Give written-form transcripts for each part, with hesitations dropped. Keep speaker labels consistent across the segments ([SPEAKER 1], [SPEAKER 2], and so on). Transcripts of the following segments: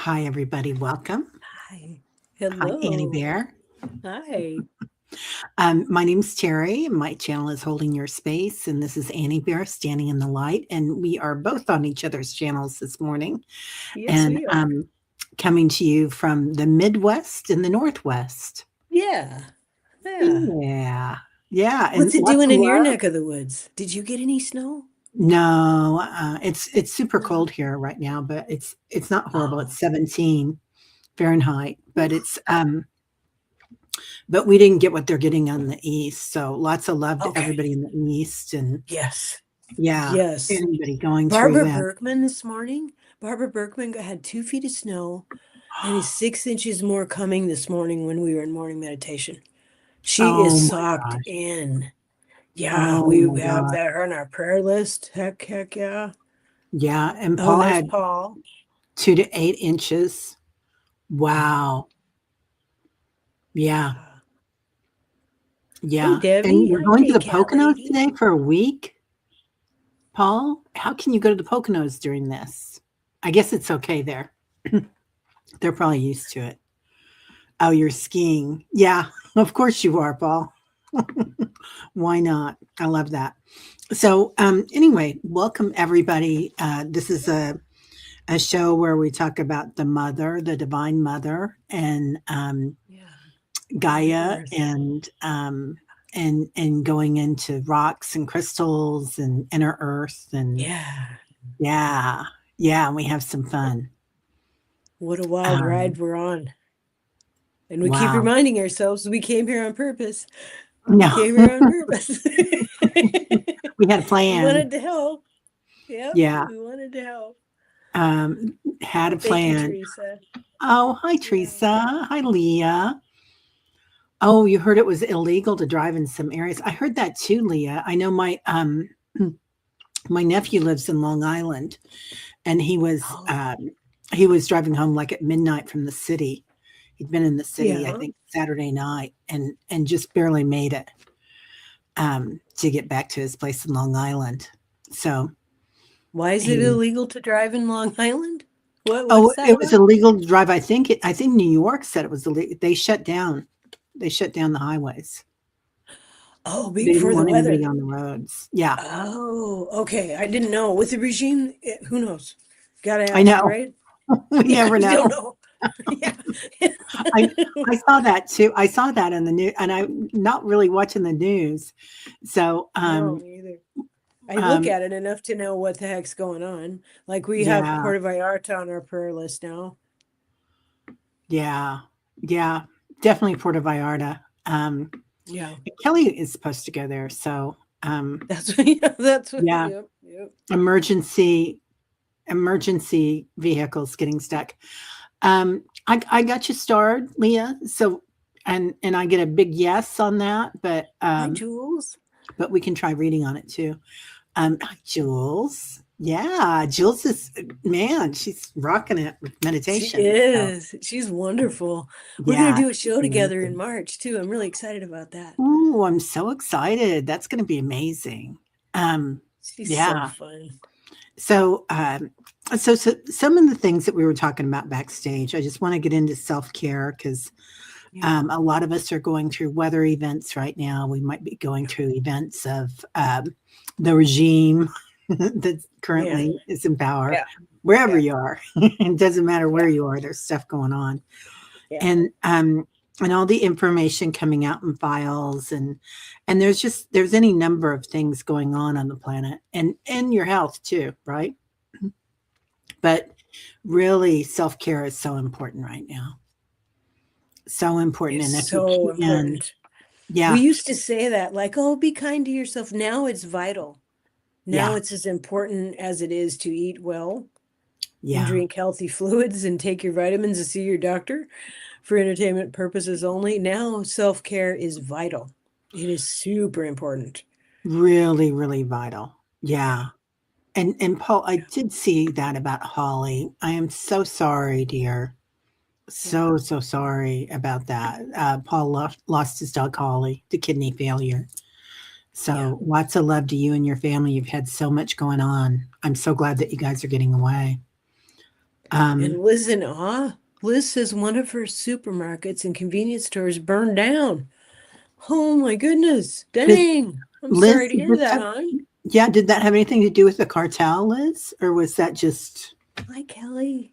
[SPEAKER 1] Hi, everybody. Welcome.
[SPEAKER 2] Hi.
[SPEAKER 1] Hi, Annie
[SPEAKER 2] Hello.
[SPEAKER 1] Bear.
[SPEAKER 2] Hi.
[SPEAKER 1] My name's Terry. My channel is Holding Your Space, and this is Annie Bear Standing in the Light. And we are both on each other's channels this morning
[SPEAKER 2] Yes,
[SPEAKER 1] and
[SPEAKER 2] we are.
[SPEAKER 1] coming to you from the Midwest and the Northwest.
[SPEAKER 2] Yeah. Yeah.
[SPEAKER 1] Yeah. Yeah. And
[SPEAKER 2] What's it
[SPEAKER 1] lots
[SPEAKER 2] doing
[SPEAKER 1] of
[SPEAKER 2] in your
[SPEAKER 1] love.
[SPEAKER 2] neck of the woods? Did you get any snow?
[SPEAKER 1] No, it's super
[SPEAKER 2] No.
[SPEAKER 1] cold here right now, but it's not horrible.
[SPEAKER 2] Oh.
[SPEAKER 1] It's 17 Fahrenheit, but
[SPEAKER 2] Oof.
[SPEAKER 1] but we didn't get what they're getting on the East. So lots of love to
[SPEAKER 2] Okay.
[SPEAKER 1] everybody in the East. And
[SPEAKER 2] Yes.
[SPEAKER 1] yeah,
[SPEAKER 2] Yes.
[SPEAKER 1] anybody going through
[SPEAKER 2] Barbara
[SPEAKER 1] that.
[SPEAKER 2] Bergman this morning. Barbara Bergman had 2 feet of snow and is 6 inches more coming this morning when we were in morning meditation. She is
[SPEAKER 1] Oh my
[SPEAKER 2] socked
[SPEAKER 1] gosh.
[SPEAKER 2] in. Yeah,
[SPEAKER 1] Oh
[SPEAKER 2] we
[SPEAKER 1] my
[SPEAKER 2] have
[SPEAKER 1] God.
[SPEAKER 2] that on our prayer list. Heck yeah.
[SPEAKER 1] Yeah. And
[SPEAKER 2] Oh,
[SPEAKER 1] Paul
[SPEAKER 2] there's
[SPEAKER 1] had
[SPEAKER 2] Paul.
[SPEAKER 1] 2 to 8 inches.
[SPEAKER 2] Wow.
[SPEAKER 1] Wow. Yeah.
[SPEAKER 2] Yeah. Hey,
[SPEAKER 1] Yeah. And
[SPEAKER 2] Debbie.
[SPEAKER 1] you're
[SPEAKER 2] Hi,
[SPEAKER 1] going to
[SPEAKER 2] K
[SPEAKER 1] the
[SPEAKER 2] Cat
[SPEAKER 1] Poconos
[SPEAKER 2] Lady.
[SPEAKER 1] today for a week, Paul? How can you go to the Poconos during this? I guess it's okay there. They're probably used to it. Oh, you're skiing. Yeah, of course you are, Paul. Why not? I love that. So, anyway, welcome everybody. This is a show where we talk about the mother, the divine mother, and
[SPEAKER 2] Yeah, Mother
[SPEAKER 1] Gaia,
[SPEAKER 2] Earth.
[SPEAKER 1] and going into rocks and crystals and inner earth, and
[SPEAKER 2] Yeah.
[SPEAKER 1] yeah, yeah, and we have some fun.
[SPEAKER 2] What a wild
[SPEAKER 1] Um,
[SPEAKER 2] ride we're on. And we keep
[SPEAKER 1] wow.
[SPEAKER 2] reminding ourselves we came here on purpose. We
[SPEAKER 1] No,
[SPEAKER 2] came here on purpose.
[SPEAKER 1] we had a
[SPEAKER 2] We
[SPEAKER 1] plan.
[SPEAKER 2] wanted to help. Yep,
[SPEAKER 1] Yeah,
[SPEAKER 2] we wanted to help.
[SPEAKER 1] had a
[SPEAKER 2] Thank you,
[SPEAKER 1] plan.
[SPEAKER 2] Teresa.
[SPEAKER 1] Oh, hi,
[SPEAKER 2] Yeah.
[SPEAKER 1] Teresa. Hi, Leah. Oh, you heard it was illegal to drive in some areas. I heard that too, Leah. I know my nephew lives in Long Island, and
[SPEAKER 2] Oh,
[SPEAKER 1] he was driving home like at midnight from the city. He'd been in the city, I
[SPEAKER 2] yeah.
[SPEAKER 1] think, Saturday night, and just barely made it to get back to his place in Long Island. So
[SPEAKER 2] Why is it
[SPEAKER 1] he,
[SPEAKER 2] illegal to drive in Long Island?
[SPEAKER 1] oh,
[SPEAKER 2] What's that
[SPEAKER 1] it was
[SPEAKER 2] about?
[SPEAKER 1] illegal to drive. I think New York said it was illegal. They shut down the highways.
[SPEAKER 2] Oh,
[SPEAKER 1] They didn't
[SPEAKER 2] for the
[SPEAKER 1] want anybody
[SPEAKER 2] weather.
[SPEAKER 1] on the roads. Yeah,
[SPEAKER 2] Oh, okay. I didn't know. With the regime, who knows? Gotta
[SPEAKER 1] I
[SPEAKER 2] ask,
[SPEAKER 1] know.
[SPEAKER 2] right?
[SPEAKER 1] We
[SPEAKER 2] Yeah,
[SPEAKER 1] never
[SPEAKER 2] we don't
[SPEAKER 1] know.
[SPEAKER 2] know. Yeah.
[SPEAKER 1] I I saw that too. I saw that in the news, and I'm not really watching the news. So,
[SPEAKER 2] No, me either. I look
[SPEAKER 1] um,
[SPEAKER 2] at it enough to know what the heck's going on. Like we have
[SPEAKER 1] yeah,
[SPEAKER 2] Puerto Vallarta on our prayer list now.
[SPEAKER 1] yeah, yeah, definitely Puerto Vallarta.
[SPEAKER 2] Yeah.
[SPEAKER 1] Kelly is supposed to go there, so
[SPEAKER 2] That's what, yeah, that's what,
[SPEAKER 1] yeah,
[SPEAKER 2] yep, yep.
[SPEAKER 1] emergency emergency vehicles getting stuck. I got you starred, Leah. So, and I get a big yes on that,
[SPEAKER 2] Hi, Jules.
[SPEAKER 1] but we can try reading on it too. Hi, Jules. Yeah, Jules is man. She's rocking it with
[SPEAKER 2] She
[SPEAKER 1] meditation. So
[SPEAKER 2] is. She's wonderful. We're gonna
[SPEAKER 1] yeah,
[SPEAKER 2] do a
[SPEAKER 1] it's
[SPEAKER 2] show together in
[SPEAKER 1] amazing.
[SPEAKER 2] March too. I'm really excited about that.
[SPEAKER 1] Ooh, I'm so excited. That's going to be amazing. Um,
[SPEAKER 2] She's so
[SPEAKER 1] yeah.
[SPEAKER 2] fun.
[SPEAKER 1] So, so some of the things that we were talking about backstage, I just want to get into self care because
[SPEAKER 2] Yeah.
[SPEAKER 1] a lot of us are going through weather events right now. We might be going through events of the regime that
[SPEAKER 2] Yeah.
[SPEAKER 1] currently is in power,
[SPEAKER 2] Yeah.
[SPEAKER 1] wherever
[SPEAKER 2] Yeah.
[SPEAKER 1] you are. It doesn't matter where
[SPEAKER 2] Yeah.
[SPEAKER 1] you are. There's stuff going on,
[SPEAKER 2] Yeah.
[SPEAKER 1] and all the information coming out in files, and there's any number of things going on the planet, and your health too, right? But really, self care is so important right now. So important,
[SPEAKER 2] It's
[SPEAKER 1] and if you
[SPEAKER 2] so
[SPEAKER 1] can,
[SPEAKER 2] important. We
[SPEAKER 1] yeah,
[SPEAKER 2] used to say that, like, oh, be kind to yourself. Now it's vital. Now
[SPEAKER 1] yeah,
[SPEAKER 2] it's as important as it is to eat well and
[SPEAKER 1] yeah,
[SPEAKER 2] drink healthy fluids and take your vitamins and see your doctor for entertainment purposes only. Now self-care is vital. It is super important.
[SPEAKER 1] really, really vital.
[SPEAKER 2] Yeah.
[SPEAKER 1] Yeah. And Paul, I did see that about Holly. I am so sorry, dear.
[SPEAKER 2] Yeah.
[SPEAKER 1] So, so sorry about that. Paul lost his dog Holly to kidney failure.
[SPEAKER 2] Yeah.
[SPEAKER 1] So lots of love to you and your family. You've had so much going on. I'm so glad that you guys are getting away.
[SPEAKER 2] And Liz in awe. Liz says one of her supermarkets and convenience stores burned down. Oh my goodness. Dang. I'm
[SPEAKER 1] Liz,
[SPEAKER 2] sorry to hear that, hon.
[SPEAKER 1] yeah, did that have anything to do with the cartel, Liz? Or was that just
[SPEAKER 2] Hi, Kelly.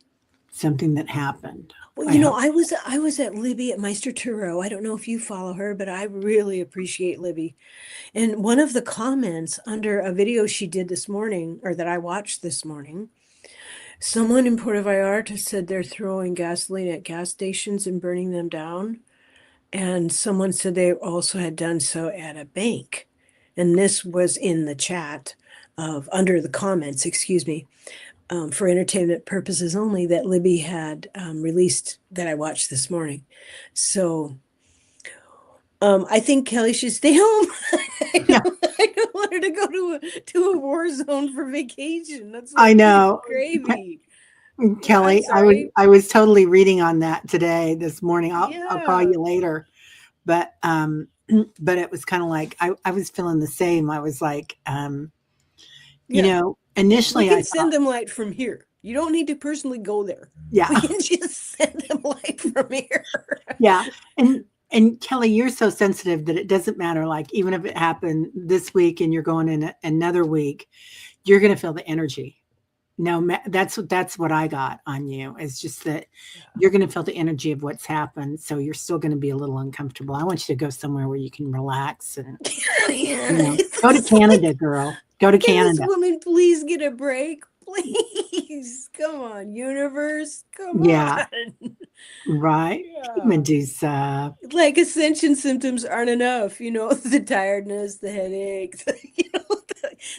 [SPEAKER 1] something that happened?
[SPEAKER 2] Well, you know, I was at Libby at Meister Turo. I don't know if you follow her, but I really appreciate Libby. And one of the comments under a video she did this morning, or that I watched this morning, someone in Puerto Vallarta said they're throwing gasoline at gas stations and burning them down. And someone said they also had done so at a bank. And this was in the chat of under the comments, excuse me, for entertainment purposes only, that Libby had released that I watched this morning. So I think Kelly should stay home. I don't want her to go to a war zone for vacation. That's like
[SPEAKER 1] I know.
[SPEAKER 2] Gravy.
[SPEAKER 1] Kelly, I was totally reading on that today, this morning. I'll call you later. But it was kind of like I was feeling the same. I was like, you know, initially
[SPEAKER 2] we can send them light from here. You don't need to personally go there.
[SPEAKER 1] Yeah.
[SPEAKER 2] We can just send them light from here.
[SPEAKER 1] Yeah. And Kelly, you're so sensitive that it doesn't matter. Like, even if it happened this week and you're going in another week, you're going to feel the energy. No, that's what I got on you. It's just that you're going to feel the energy of what's happened. So you're still going to be a little uncomfortable. I want you to go somewhere where you can relax and go to Canada, girl. Go to Canada.
[SPEAKER 2] This woman, please get a break. Please. Come on, universe. Come on.
[SPEAKER 1] Right. Medusa.
[SPEAKER 2] Like, ascension symptoms aren't enough. You know, the tiredness, the headaches. You know,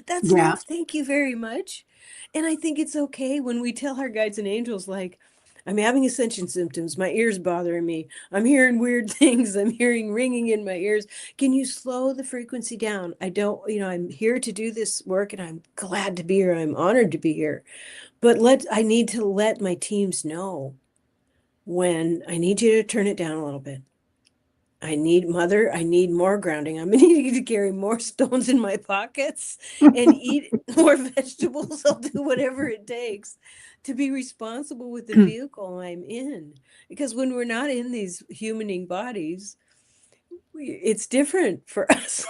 [SPEAKER 2] that's enough. Thank you very much. And I think it's okay when we tell our guides and angels, like, I'm having ascension symptoms. My ears bothering me. I'm hearing weird things. I'm hearing ringing in my ears. Can you slow the frequency down? I'm here to do this work and I'm glad to be here. I'm honored to be here. But I need to let my teams know when I need you to turn it down a little bit. I need more grounding. I'm going to need to carry more stones in my pockets and eat more vegetables. I'll do whatever it takes to be responsible with the vehicle I'm in. Because when we're not in these humaning bodies, it's different for us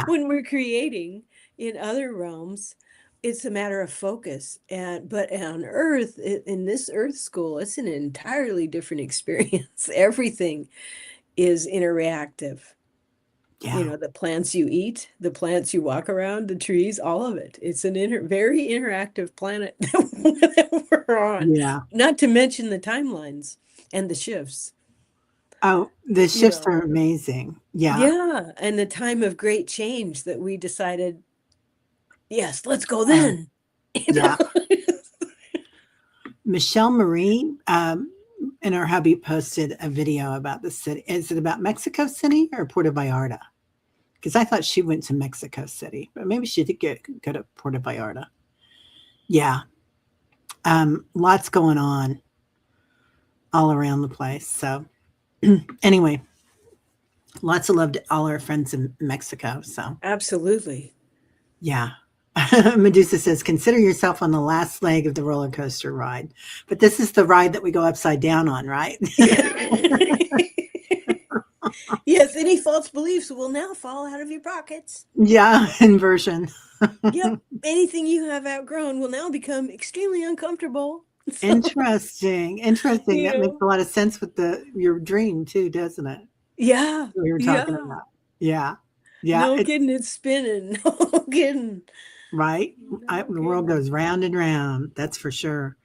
[SPEAKER 2] when we're creating in other realms. It's a matter of focus. But on Earth, in this Earth school, it's an entirely different experience. Everything is interactive.
[SPEAKER 1] Yeah.
[SPEAKER 2] You know, the plants you eat, the plants you walk around, the trees, all of it. It's an very interactive planet that we're on.
[SPEAKER 1] Yeah.
[SPEAKER 2] Not to mention the timelines and the shifts.
[SPEAKER 1] Oh, the shifts are amazing. Yeah.
[SPEAKER 2] Yeah. And the time of great change that we decided, yes, let's go then.
[SPEAKER 1] Yeah. Michelle Marie and her hubby posted a video about the city. Is it about Mexico City or Puerto Vallarta? Because I thought she went to Mexico City, but maybe she did go to Puerto Vallarta. Yeah. Lots going on all around the place. So anyway, lots of love to all our friends in Mexico. So
[SPEAKER 2] absolutely.
[SPEAKER 1] Yeah. Medusa says, consider yourself on the last leg of the roller coaster ride. But this is the ride that we go upside down on, right?
[SPEAKER 2] Yes, any false beliefs will now fall out of your pockets.
[SPEAKER 1] Yeah, inversion.
[SPEAKER 2] Yep. Anything you have outgrown will now become extremely uncomfortable.
[SPEAKER 1] So, interesting. That makes a lot of sense with your dream too, doesn't it?
[SPEAKER 2] Yeah.
[SPEAKER 1] We were talking about. Yeah. Yeah.
[SPEAKER 2] No kidding, it's spinning. No kidding.
[SPEAKER 1] Right? The world goes round and round. That's for sure.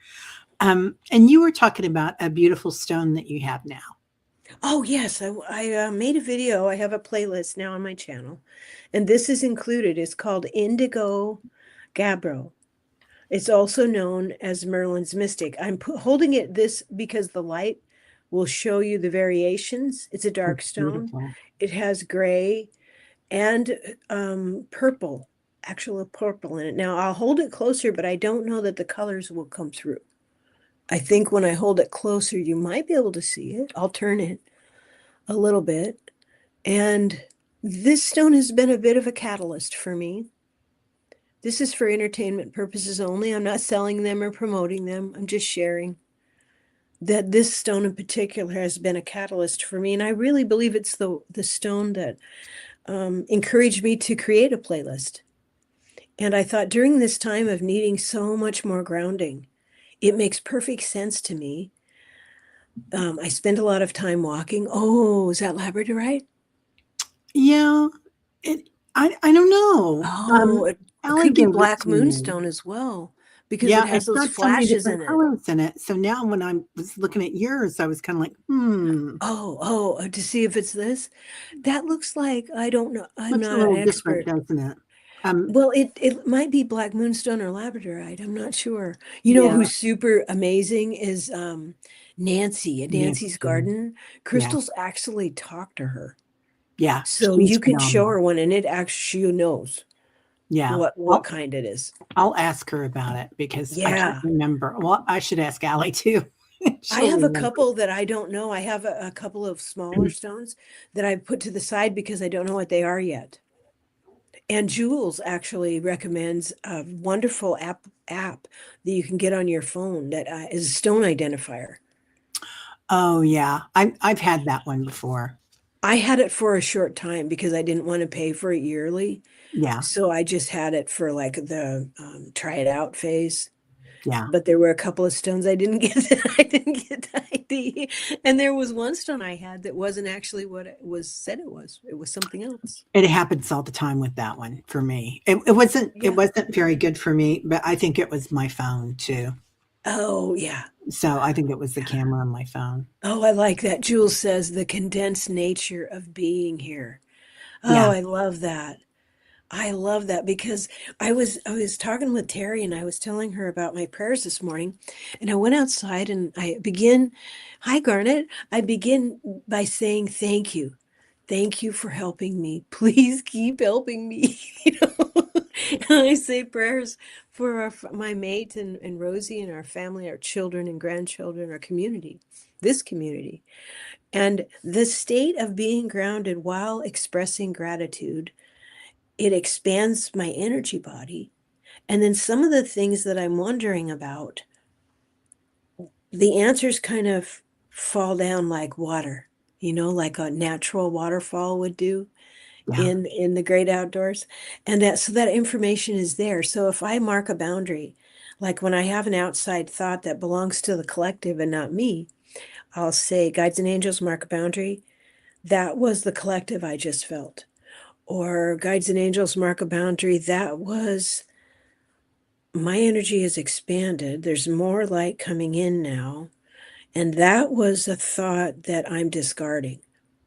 [SPEAKER 1] And you were talking about a beautiful stone that you have now.
[SPEAKER 2] Oh, yes. I made a video. I have a playlist now on my channel. And this is included. It's called Indigo Gabbro. It's also known as Merlin's Mystic. I'm holding it this because the light will show you the variations. It's a dark stone. Beautiful. It has gray and purple, actual purple in it. Now, I'll hold it closer, but I don't know that the colors will come through. I think when I hold it closer, you might be able to see it. I'll turn it a little bit. And this stone has been a bit of a catalyst for me. This is for entertainment purposes only. I'm not selling them or promoting them. I'm just sharing that this stone in particular has been a catalyst for me. And I really believe it's the stone that encouraged me to create a playlist. And I thought during this time of needing so much more grounding, it makes perfect sense to me. I spend a lot of time walking. Oh, is that labradorite?
[SPEAKER 1] Yeah, I don't know.
[SPEAKER 2] Oh, it
[SPEAKER 1] Allie
[SPEAKER 2] could be
[SPEAKER 1] gave it
[SPEAKER 2] black
[SPEAKER 1] to me.
[SPEAKER 2] moonstone as well, because it
[SPEAKER 1] Yeah,
[SPEAKER 2] has
[SPEAKER 1] it's
[SPEAKER 2] those
[SPEAKER 1] got so many
[SPEAKER 2] flashes
[SPEAKER 1] different
[SPEAKER 2] in it.
[SPEAKER 1] colors in it. So now when I was looking at yours, I was kind of like,
[SPEAKER 2] To see if it's this. That looks like, I don't know. I'm
[SPEAKER 1] looks a
[SPEAKER 2] not an
[SPEAKER 1] little different,
[SPEAKER 2] expert.
[SPEAKER 1] doesn't it? Um,
[SPEAKER 2] Well, it might be black moonstone or labradorite. I'm not sure. You know
[SPEAKER 1] yeah,
[SPEAKER 2] who's super amazing is Nancy at Nancy's
[SPEAKER 1] Nancy.
[SPEAKER 2] Garden.
[SPEAKER 1] Yeah,
[SPEAKER 2] Crystals actually talk to her.
[SPEAKER 1] yeah,
[SPEAKER 2] So
[SPEAKER 1] she's
[SPEAKER 2] you can show
[SPEAKER 1] phenomenal.
[SPEAKER 2] her one and it actually she knows
[SPEAKER 1] Yeah,
[SPEAKER 2] what kind it is.
[SPEAKER 1] I'll ask her about it because I can't
[SPEAKER 2] Yeah.
[SPEAKER 1] remember. Well, I should ask Allie too.
[SPEAKER 2] I
[SPEAKER 1] She'll
[SPEAKER 2] have a
[SPEAKER 1] remember.
[SPEAKER 2] couple that I don't know. I have a couple of smaller stones that I put to the side because I don't know what they are yet. And Jules actually recommends a wonderful app that you can get on your phone that is a stone identifier.
[SPEAKER 1] Oh yeah, I've had that one before.
[SPEAKER 2] I had it for a short time because I didn't want to pay for it yearly.
[SPEAKER 1] Yeah,
[SPEAKER 2] So I just had it for like the try it out phase.
[SPEAKER 1] yeah.
[SPEAKER 2] But there were a couple of stones I didn't get. I didn't get the ID, and there was one stone I had that wasn't actually what it was said it was. It was something else.
[SPEAKER 1] It happens all the time with that one for me. It
[SPEAKER 2] Yeah.
[SPEAKER 1] wasn't very good for me, but I think it was my phone too.
[SPEAKER 2] Oh, yeah.
[SPEAKER 1] So I think it was the camera on my phone.
[SPEAKER 2] Oh, I like that. Jules says the condensed nature of being here. Oh,
[SPEAKER 1] Yeah.
[SPEAKER 2] I love that. I love that because I was talking with Teri and I was telling her about my prayers this morning, and I went outside and I begin, hi Garnet, I begin by saying thank you. Thank you for helping me. Please keep helping me. You know, and I say prayers for my mate and Rosie and our family, our children and grandchildren, our community, this community. And the state of being grounded while expressing gratitude, it expands my energy body. And then some of the things that I'm wondering about, the answers kind of fall down like water, like a natural waterfall would do
[SPEAKER 1] Yeah.
[SPEAKER 2] in the great outdoors. And that information is there. So if I mark a boundary, like when I have an outside thought that belongs to the collective and not me, I'll say, guides and angels, mark a boundary. That was the collective I just felt. Or guides and angels, mark a boundary. That was my energy has expanded. There's more light coming in now. And that was a thought that I'm discarding.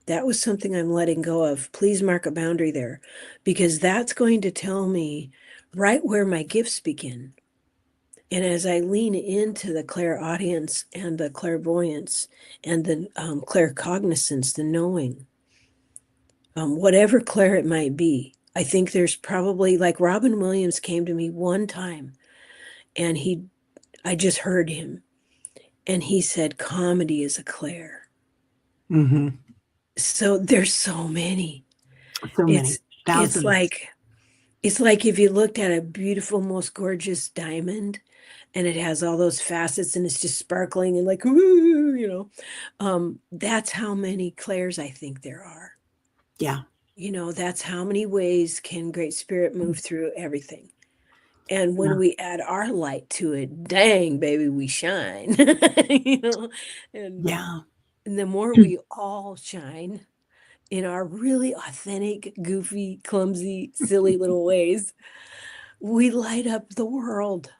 [SPEAKER 2] That was something I'm letting go of. Please mark a boundary there because that's going to tell me right where my gifts begin. And as I lean into the clairaudience and the clairvoyance and the claircognizance, the knowing, whatever clair it might be, I think there's probably like Robin Williams came to me one time and I just heard him and he said, comedy is a clair.
[SPEAKER 1] Hmm.
[SPEAKER 2] So there's so many.
[SPEAKER 1] So many
[SPEAKER 2] It's it's
[SPEAKER 1] thousands.
[SPEAKER 2] like it's like if you looked at a beautiful, most gorgeous diamond and it has all those facets and it's just sparkling and like, ooh, that's how many clairs I think there are.
[SPEAKER 1] Yeah.
[SPEAKER 2] That's how many ways can Great Spirit move through everything. And when
[SPEAKER 1] Yeah.
[SPEAKER 2] we add our light to it, dang, baby, we shine. you know, and
[SPEAKER 1] Yeah.
[SPEAKER 2] and the more we all shine in our really authentic, goofy, clumsy, silly little ways, we light up the world.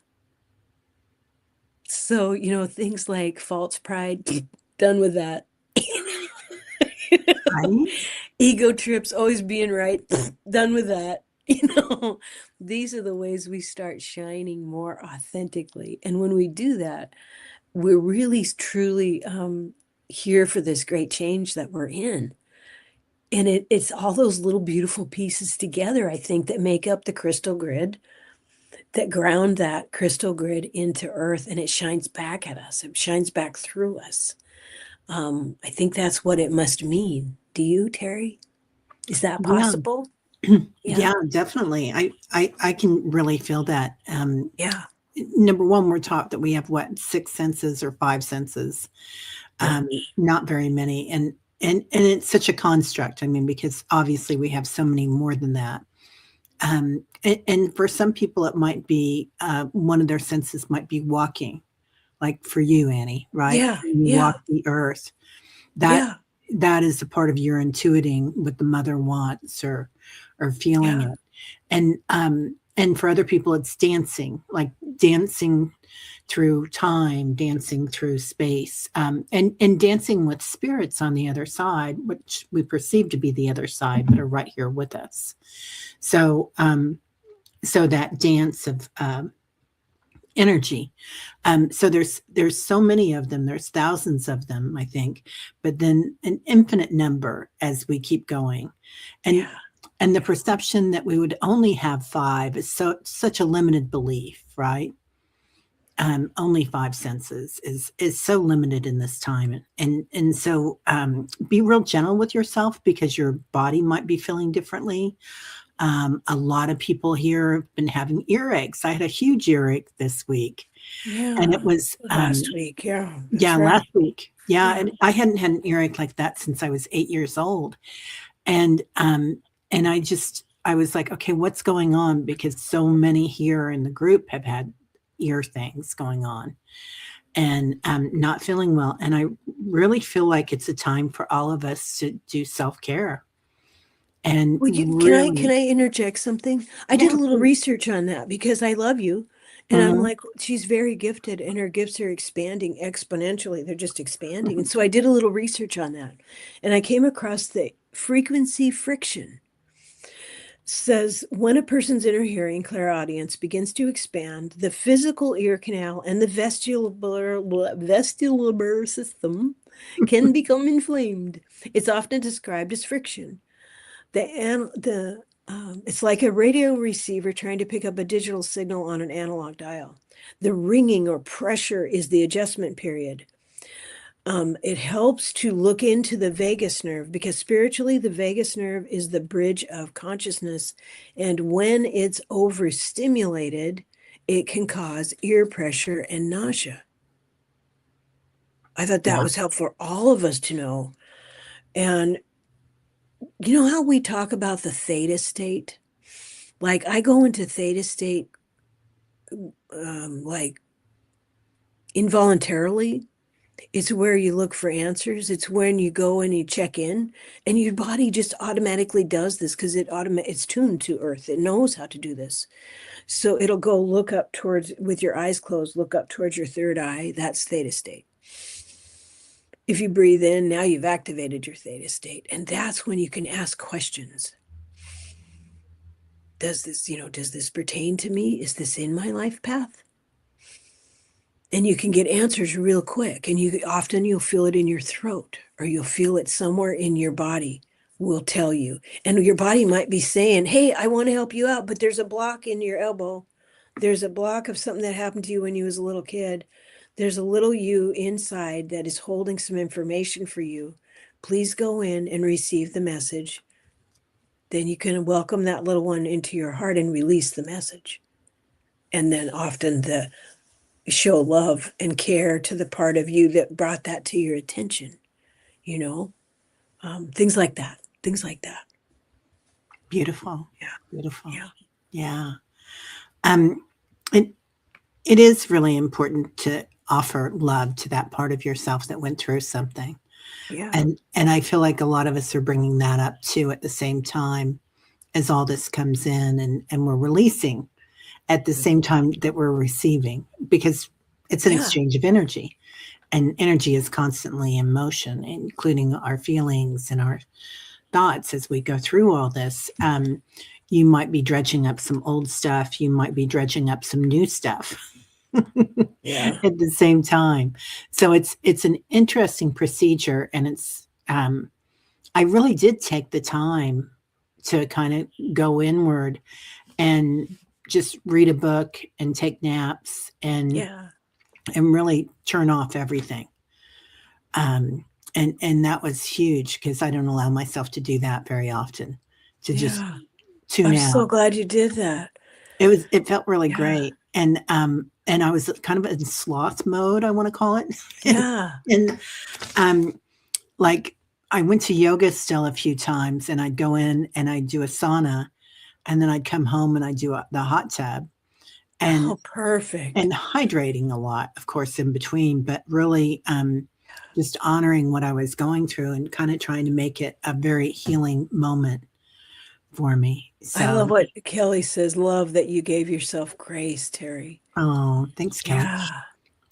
[SPEAKER 2] So, things like false pride, done with that.
[SPEAKER 1] Right.
[SPEAKER 2] Ego trips, always being right, done with that. These are the ways we start shining more authentically. And when we do that, we're really truly here for this great change that we're in. And it's all those little beautiful pieces together, I think, that make up the crystal grid, that ground that crystal grid into earth, and it shines back at us. It shines back through us. I think that's what it must mean. Do you, Teri? Is that
[SPEAKER 1] Yeah.
[SPEAKER 2] possible?
[SPEAKER 1] Yeah, definitely. I can really feel that.
[SPEAKER 2] Yeah.
[SPEAKER 1] Number one, we're taught that we have what, six senses or five senses,
[SPEAKER 2] Yeah.
[SPEAKER 1] not very many, and it's such a construct. I mean, because obviously we have so many more than that. And for some people, it might be one of their senses might be walking, like for you, Annie, right?
[SPEAKER 2] Yeah.
[SPEAKER 1] You walk
[SPEAKER 2] Yeah.
[SPEAKER 1] the earth. That
[SPEAKER 2] Yeah.
[SPEAKER 1] that is a part of your intuiting what the mother wants, or feeling
[SPEAKER 2] Yeah.
[SPEAKER 1] it. And for other people, it's dancing, like dancing through time, dancing through space, and dancing with spirits on the other side, which we perceive to be the other side, but are right here with us. So, so that dance of energy. So there's so many of them. There's thousands of them, I think, but then an infinite number as we keep going, and
[SPEAKER 2] Yeah.
[SPEAKER 1] and the perception that we would only have five is such a limited belief, right? Only five senses is so limited in this time, and so be real gentle with yourself because your body might be feeling differently. A lot of people here have been having earaches. I had a huge earache this week, and it
[SPEAKER 2] Yeah.
[SPEAKER 1] was
[SPEAKER 2] Last week. Yeah.
[SPEAKER 1] yeah,
[SPEAKER 2] That's
[SPEAKER 1] last
[SPEAKER 2] right.
[SPEAKER 1] week. Yeah,
[SPEAKER 2] Yeah.
[SPEAKER 1] and I hadn't had an earache like that since I was 8 years old, and I was like, okay, what's going on? Because so many here in the group have had ear things going on, and not feeling well. And I really feel like it's a time for all of us to do self care and
[SPEAKER 2] Would you can
[SPEAKER 1] really,
[SPEAKER 2] I interject something? I did
[SPEAKER 1] yeah,
[SPEAKER 2] a little
[SPEAKER 1] please.
[SPEAKER 2] research on that because I love you. And I'm
[SPEAKER 1] Mhm.
[SPEAKER 2] like, she's very gifted and her gifts are expanding exponentially. They're just expanding. And so I did a little research on that. And I came across the frequency friction says when a person's inner hearing clairaudience begins to expand, the physical ear canal and the vestibular system can become inflamed. It's often described as friction. It's like a radio receiver trying to pick up a digital signal on an analog dial. The ringing or pressure is the adjustment period. It helps to look into the vagus nerve because spiritually, the vagus nerve is the bridge of consciousness. And when it's overstimulated, it can cause ear pressure and nausea. I thought that
[SPEAKER 1] Yeah.
[SPEAKER 2] was helpful for all of us to know. And you know how we talk about the theta state? Like I go into theta state like involuntarily. It's where you look for answers. It's when you go and you check in, and your body just automatically does this because it's tuned to Earth. It knows how to do this. So it'll go look up towards with your eyes closed, look up towards your third eye. That's theta state. If you breathe in, now you've activated your theta state, and that's when you can ask questions. Does this pertain to me? Is this in my life path? And you can get answers real quick, and you'll feel it in your throat or you'll feel it somewhere in your body will tell you, and your body might be saying, hey, I want to help you out, but there's a block in your elbow. There's a block of something that happened to you when you was a little kid. There's a little you inside that is holding some information for you. Please go in and receive the message. Then you can welcome that little one into your heart and release the message. And then often the show love and care to the part of you that brought that to your attention, you know, things like that, things like that.
[SPEAKER 1] Beautiful.
[SPEAKER 2] Yeah.
[SPEAKER 1] Beautiful.
[SPEAKER 2] Yeah.
[SPEAKER 1] Yeah. Um, it, it is really important to offer love to that part of yourself that went through something.
[SPEAKER 2] Yeah.
[SPEAKER 1] And I feel like a lot of us are bringing that up too at the same time as all this comes in, and we're releasing at the same time that we're receiving, because it's an
[SPEAKER 2] Yeah.
[SPEAKER 1] exchange of energy, and energy is constantly in motion, including our feelings and our thoughts as we go through all this. You might be dredging up some old stuff. You might be dredging up some new stuff
[SPEAKER 2] Yeah.
[SPEAKER 1] at the same time. So it's an interesting procedure, and it's I really did take the time to kind of go inward and just read a book and take naps
[SPEAKER 2] Yeah.
[SPEAKER 1] and really turn off everything. And that was huge because I don't allow myself to do that very often. To just
[SPEAKER 2] Yeah.
[SPEAKER 1] tune
[SPEAKER 2] I'm so
[SPEAKER 1] out.
[SPEAKER 2] glad you did that.
[SPEAKER 1] It felt really
[SPEAKER 2] Yeah.
[SPEAKER 1] great. And I was kind of in sloth mode, I want to call it. and,
[SPEAKER 2] Yeah.
[SPEAKER 1] and um like I went to yoga still a few times, and I'd go in and I'd do a sauna, and then I'd come home and I'd do the hot tub, and
[SPEAKER 2] Oh, perfect.
[SPEAKER 1] and hydrating a lot, of course, in between, but really just honoring what I was going through and kind of trying to make it a very healing moment for me.
[SPEAKER 2] I
[SPEAKER 1] So,
[SPEAKER 2] love what Kelly says. Love that you gave yourself grace, Teri.
[SPEAKER 1] oh, thanks, Kelly.
[SPEAKER 2] Yeah.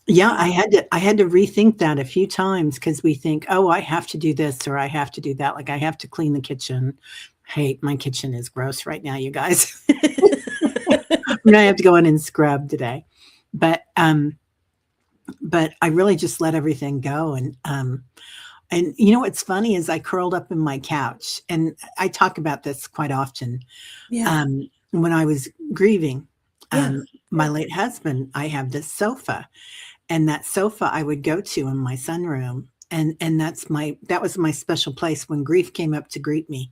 [SPEAKER 1] Yeah,
[SPEAKER 2] Yeah.
[SPEAKER 1] I had to rethink that a few times because we think, oh, I have to do this or I have to do that. Like I have to clean the kitchen. Hey, my kitchen is gross right now, you guys. I have to go in and scrub today. But but I really just let everything go. And you know what's funny is I curled up in my couch, and I talk about this quite often.
[SPEAKER 2] Yeah.
[SPEAKER 1] When I was grieving
[SPEAKER 2] Yeah.
[SPEAKER 1] my late husband, I have this sofa, and that sofa I would go to in my sunroom, and that was my special place when grief came up to greet me.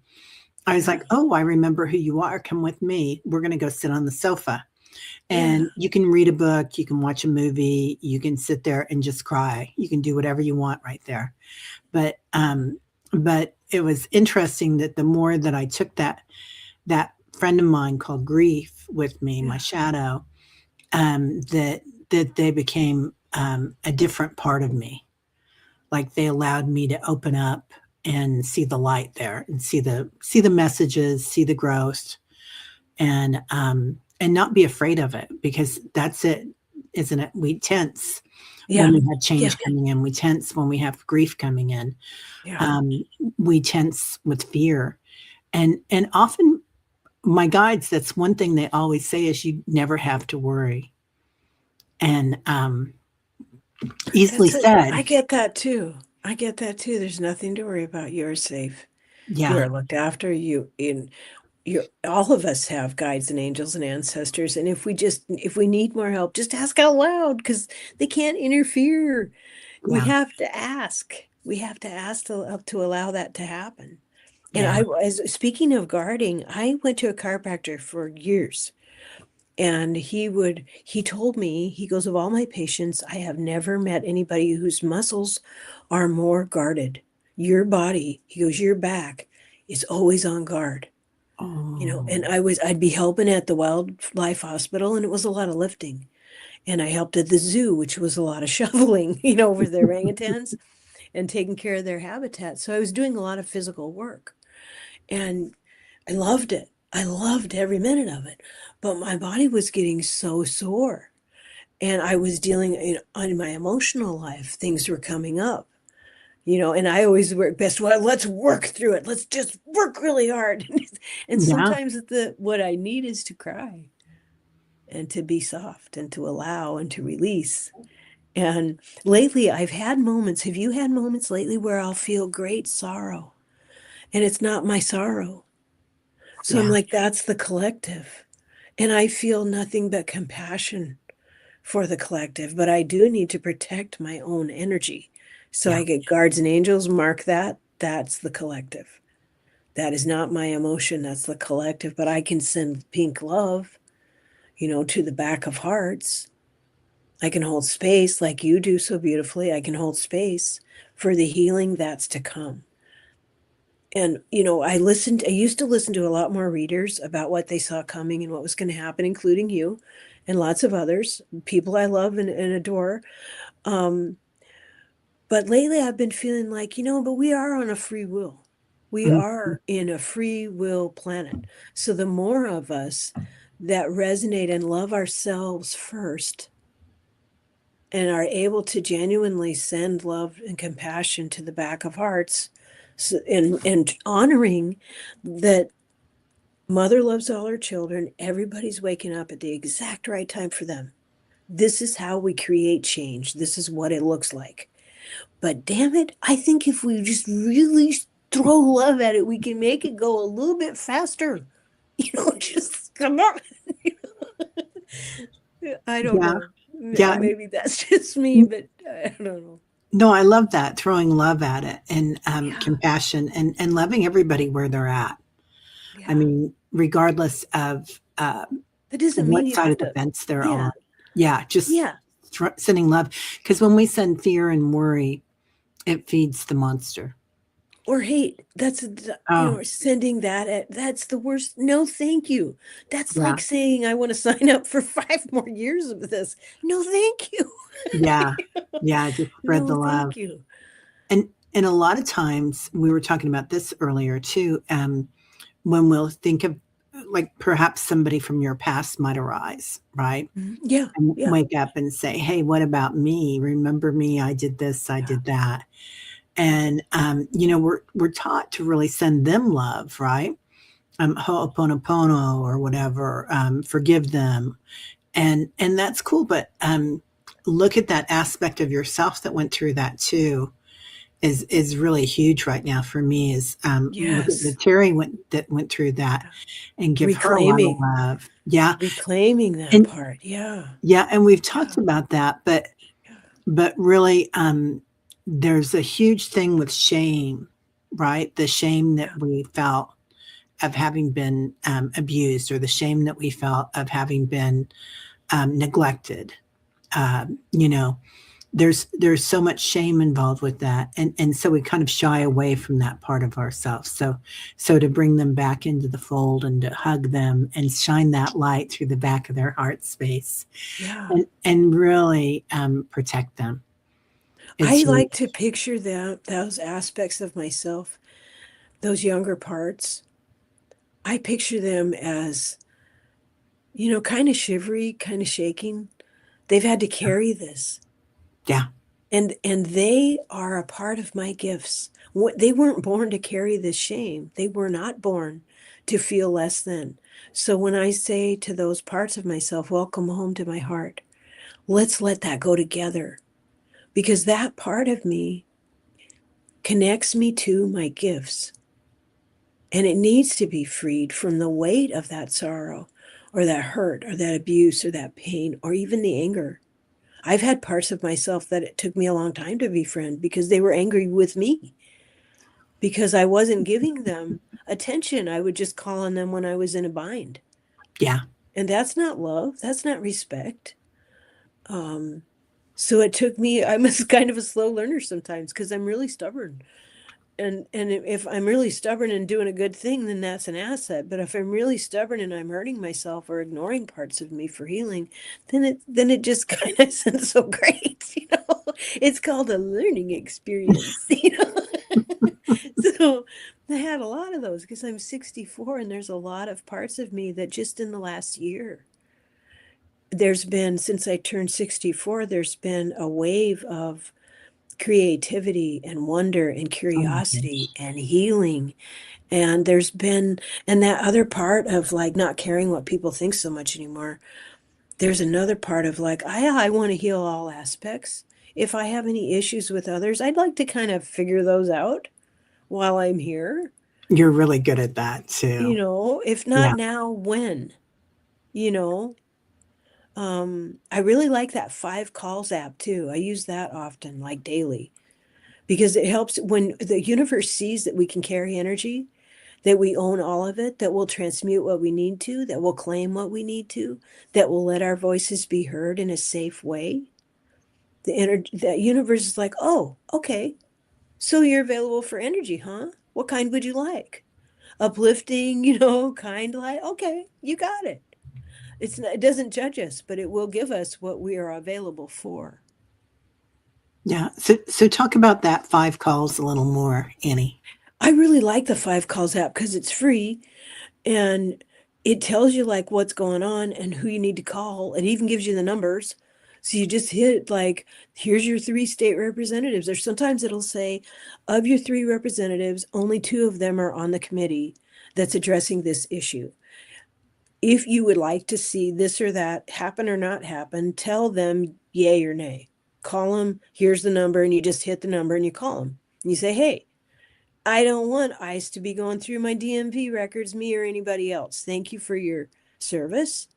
[SPEAKER 1] I was
[SPEAKER 2] Yeah.
[SPEAKER 1] like, oh, I remember who you are. Come with me. We're going to go sit on the sofa.
[SPEAKER 2] Yeah.
[SPEAKER 1] And you can read a book, you can watch a movie, you can sit there and just cry. You can do whatever you want right there. But it was interesting that the more that I took that friend of mine called grief with me, my
[SPEAKER 2] Yeah.
[SPEAKER 1] shadow, that they became a different part of me. Like they allowed me to open up and see the light there and see the messages, see the growth, and not be afraid of it, because that's it, isn't it? We tense when
[SPEAKER 2] Yeah.
[SPEAKER 1] we have
[SPEAKER 2] Yeah.
[SPEAKER 1] change coming in. We tense when we have grief coming in.
[SPEAKER 2] Yeah.
[SPEAKER 1] Um, we tense with fear, and often my guides. That's one thing they always say is you never have to worry. And easily
[SPEAKER 2] That's it.
[SPEAKER 1] said,
[SPEAKER 2] I get that too. I get that too. There's nothing to worry about. You're safe. You
[SPEAKER 1] yeah,
[SPEAKER 2] are looked after. You all of us have guides and angels and ancestors. And if we need more help, just ask out loud because they can't interfere. We
[SPEAKER 1] yeah,
[SPEAKER 2] have to ask. We have to ask to allow that to happen. And
[SPEAKER 1] yeah.
[SPEAKER 2] speaking of guarding, I went to a chiropractor for years. And he told me, he goes, of all my patients, I have never met anybody whose muscles are more guarded. Your body, he goes, your back is always on guard. And
[SPEAKER 1] Oh,
[SPEAKER 2] I'd be helping at the wildlife hospital, and it was a lot of lifting. And I helped at the zoo, which was a lot of shoveling, with the orangutans and taking care of their habitat. So I was doing a lot of physical work. And I loved it. I loved every minute of it. But my body was getting so sore. And I was dealing on my emotional life, things were coming up. And I always work best. Well, let's work through it. Let's just work really hard. And
[SPEAKER 1] yeah.
[SPEAKER 2] sometimes what I need is to cry and to be soft and to allow and to release. And lately I've had moments. Have you had moments lately where I'll feel great sorrow and it's not my sorrow? So I'm
[SPEAKER 1] Yeah,
[SPEAKER 2] like, that's the collective. And I feel nothing but compassion for the collective, but I do need to protect my own energy. So
[SPEAKER 1] yeah,
[SPEAKER 2] I get guards and angels, mark that. That's the collective. That is not my emotion. That's the collective. But I can send pink love, to the back of hearts. I can hold space like you do so beautifully. I can hold space for the healing that's to come. And I used to listen to a lot more readers about what they saw coming and what was going to happen, including you and lots of others, people I love and adore. um, but lately I've been feeling like, but we are on a free will. We
[SPEAKER 1] mhm,
[SPEAKER 2] are in a free will planet. So the more of us that resonate and love ourselves first and are able to genuinely send love and compassion to the back of hearts, and honoring that mother loves all her children, everybody's waking up at the exact right time for them. This is how we create change. This is what it looks like. But damn it, I think if we just really throw love at it, we can make it go a little bit faster. Just come on. I don't
[SPEAKER 1] yeah,
[SPEAKER 2] know.
[SPEAKER 1] yeah.
[SPEAKER 2] Maybe that's just me, but I don't know.
[SPEAKER 1] No, I love that, throwing love at it, and
[SPEAKER 2] Yeah.
[SPEAKER 1] compassion, and loving everybody where they're at. I
[SPEAKER 2] Yeah.
[SPEAKER 1] mean, regardless of
[SPEAKER 2] That doesn't mean
[SPEAKER 1] what
[SPEAKER 2] you
[SPEAKER 1] side
[SPEAKER 2] have
[SPEAKER 1] of the
[SPEAKER 2] to.
[SPEAKER 1] fence they're
[SPEAKER 2] Yeah.
[SPEAKER 1] on. Yeah, just
[SPEAKER 2] Yeah.
[SPEAKER 1] sending love. Because when we send fear and worry, it feeds the monster.
[SPEAKER 2] Or hate. That's,
[SPEAKER 1] Oh,
[SPEAKER 2] sending that's the worst. No, thank you. That's
[SPEAKER 1] yeah,
[SPEAKER 2] like saying, I want to sign up for 5 more years of this. No, thank you.
[SPEAKER 1] yeah, yeah. Just spread
[SPEAKER 2] No,
[SPEAKER 1] the love.
[SPEAKER 2] thank you.
[SPEAKER 1] And a lot of times we were talking about this earlier too. When we'll think of like perhaps somebody from your past might arise, right?
[SPEAKER 2] Yeah.
[SPEAKER 1] And
[SPEAKER 2] Yeah.
[SPEAKER 1] wake up and say, "Hey, what about me? Remember me? I did this. I
[SPEAKER 2] Yeah.
[SPEAKER 1] did that." And we're taught to really send them love, right? Ho'oponopono or whatever. Forgive them, and that's cool. But look at that aspect of yourself that went through that too. Is really huge right now for me. Is look at the
[SPEAKER 2] Yes.
[SPEAKER 1] Terry that went through that,
[SPEAKER 2] Yeah.
[SPEAKER 1] and give her a lot of
[SPEAKER 2] Reclaiming.
[SPEAKER 1] love. Yeah,
[SPEAKER 2] Reclaiming that
[SPEAKER 1] and
[SPEAKER 2] part. Yeah.
[SPEAKER 1] yeah, and we've
[SPEAKER 2] Yeah.
[SPEAKER 1] talked about that, but
[SPEAKER 2] Yeah.
[SPEAKER 1] really, there's a huge thing with shame, right? The shame that
[SPEAKER 2] Yeah.
[SPEAKER 1] we felt of having been abused, or the shame that we felt of having been neglected. Um, you know, there's so much shame involved with that, and so we kind of shy away from that part of ourselves. So to bring them back into the fold and to hug them and shine that light through the back of their heart space,
[SPEAKER 2] Yeah.
[SPEAKER 1] and really protect them.
[SPEAKER 2] I
[SPEAKER 1] It's
[SPEAKER 2] like to picture those aspects of myself, those younger parts. I picture them as, kind of shivery, kind of shaking. They've had to carry this.
[SPEAKER 1] yeah,
[SPEAKER 2] And they are a part of my gifts. They weren't born to carry this shame. They were not born to feel less than. So when I say to those parts of myself, welcome home to my heart, let's let that go together, because that part of me connects me to my gifts. And it needs to be freed from the weight of that sorrow or that hurt or that abuse or that pain or even the anger. I've had parts of myself that it took me a long time to befriend because they were angry with me because I wasn't giving them attention. I would just call on them when I was in a bind.
[SPEAKER 1] yeah.
[SPEAKER 2] And that's not love. That's not respect. Um, so it took me, I'm kind of a slow learner sometimes because I'm really stubborn. And if I'm really stubborn and doing a good thing, then that's an asset. But if I'm really stubborn and I'm hurting myself or ignoring parts of me for healing, then it just kind of isn't so great. It's called a learning experience. So I had a lot of those because I'm 64 and there's a lot of parts of me that just in the last year, there's been, since I turned 64, there's been a wave of creativity and wonder and
[SPEAKER 1] Oh my
[SPEAKER 2] curiosity
[SPEAKER 1] gosh.
[SPEAKER 2] and healing. And there's been, and that other part of like not caring what people think so much anymore. There's another part of like, I want to heal all aspects. If I have any issues with others, I'd like to kind of figure those out while I'm here.
[SPEAKER 1] You're really good at that too.
[SPEAKER 2] If not
[SPEAKER 1] Yeah.
[SPEAKER 2] now, when? You know, I really like that 5 calls app too. I use that often, like daily, because it helps when the universe sees that we can carry energy, that we own all of it, that we'll transmute what we need to, that we'll claim what we need to, that will let our voices be heard in a safe way. The universe is like, oh, okay, so you're available for energy, huh? What kind would you like? Uplifting, kind light. Okay, you got it. It doesn't judge us, but it will give us what we are available for.
[SPEAKER 1] Yeah. So talk about that 5 calls a little more, Annie.
[SPEAKER 2] I really like the 5 calls app because it's free and it tells you like what's going on and who you need to call. It even gives you the numbers. So you just hit like, here's your 3 state representatives. Or sometimes it'll say, of your 3 representatives, only 2 of them are on the committee that's addressing this issue. If you would like to see this or that happen or not happen, tell them yay or nay. Call them, here's the number, and you just hit the number and you call them. And you say, hey, I don't want ICE to be going through my DMV records, me or anybody else. Thank you for your service.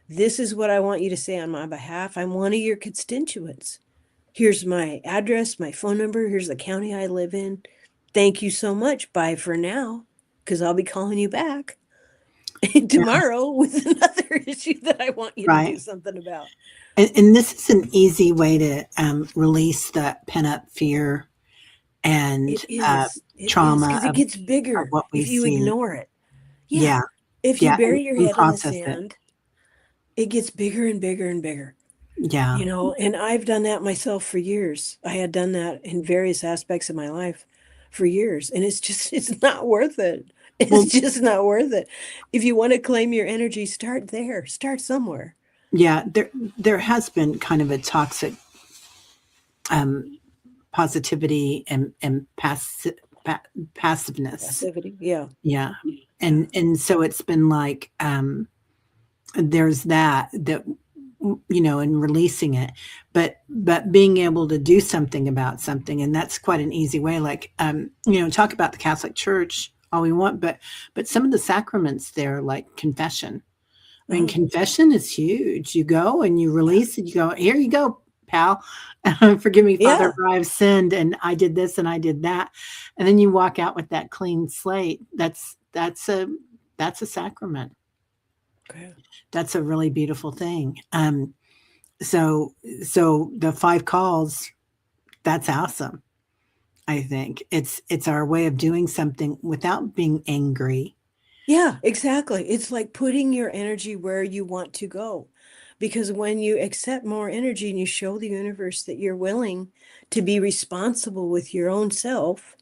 [SPEAKER 2] This is what I want you to say on my behalf. I'm one of your constituents. Here's my address, my phone number. Here's the county I live in. Thank you so much. Bye for now, because I'll be calling you back.
[SPEAKER 1] Yeah.
[SPEAKER 2] tomorrow with another issue that I want you to do
[SPEAKER 1] Right.
[SPEAKER 2] something about.
[SPEAKER 1] And this is an easy way to release that pent up fear and
[SPEAKER 2] It is,
[SPEAKER 1] trauma
[SPEAKER 2] because it gets
[SPEAKER 1] of
[SPEAKER 2] bigger
[SPEAKER 1] what we
[SPEAKER 2] if you
[SPEAKER 1] see.
[SPEAKER 2] ignore it. Yeah.
[SPEAKER 1] Yeah.
[SPEAKER 2] If you
[SPEAKER 1] Yeah.
[SPEAKER 2] bury your
[SPEAKER 1] And
[SPEAKER 2] head in the
[SPEAKER 1] process it.
[SPEAKER 2] sand, it gets bigger and bigger and bigger.
[SPEAKER 1] Yeah.
[SPEAKER 2] And I've done that myself for years. I had done that in various aspects of my life for years, and it's not worth it. It's
[SPEAKER 1] Well,
[SPEAKER 2] just not worth it. If you want to claim your energy, start there. Start somewhere.
[SPEAKER 1] yeah, there has been kind of a toxic um, positivity and passiveness.
[SPEAKER 2] Passivity. Yeah.
[SPEAKER 1] Yeah,
[SPEAKER 2] Yeah.
[SPEAKER 1] and so it's been like there's that and releasing it, but being able to do something about something, and that's quite an easy way. Like talk about the Catholic Church all we want, but some of the sacraments there, like confession. I mean,
[SPEAKER 2] Oh,
[SPEAKER 1] confession is huge. You go and you
[SPEAKER 2] yeah.
[SPEAKER 1] release it. You go, here you go, pal. Forgive me, Father,
[SPEAKER 2] Yeah.
[SPEAKER 1] for I've sinned and I did this and I did that. And then you walk out with that clean slate. That's a sacrament.
[SPEAKER 2] Okay.
[SPEAKER 1] That's a really beautiful thing. So so the five calls, that's awesome. I think it's our way of doing something without being angry.
[SPEAKER 2] Yeah, exactly. It's like putting your energy where you want to go. Because when you accept more energy and you show the universe that you're willing to be responsible with your own self,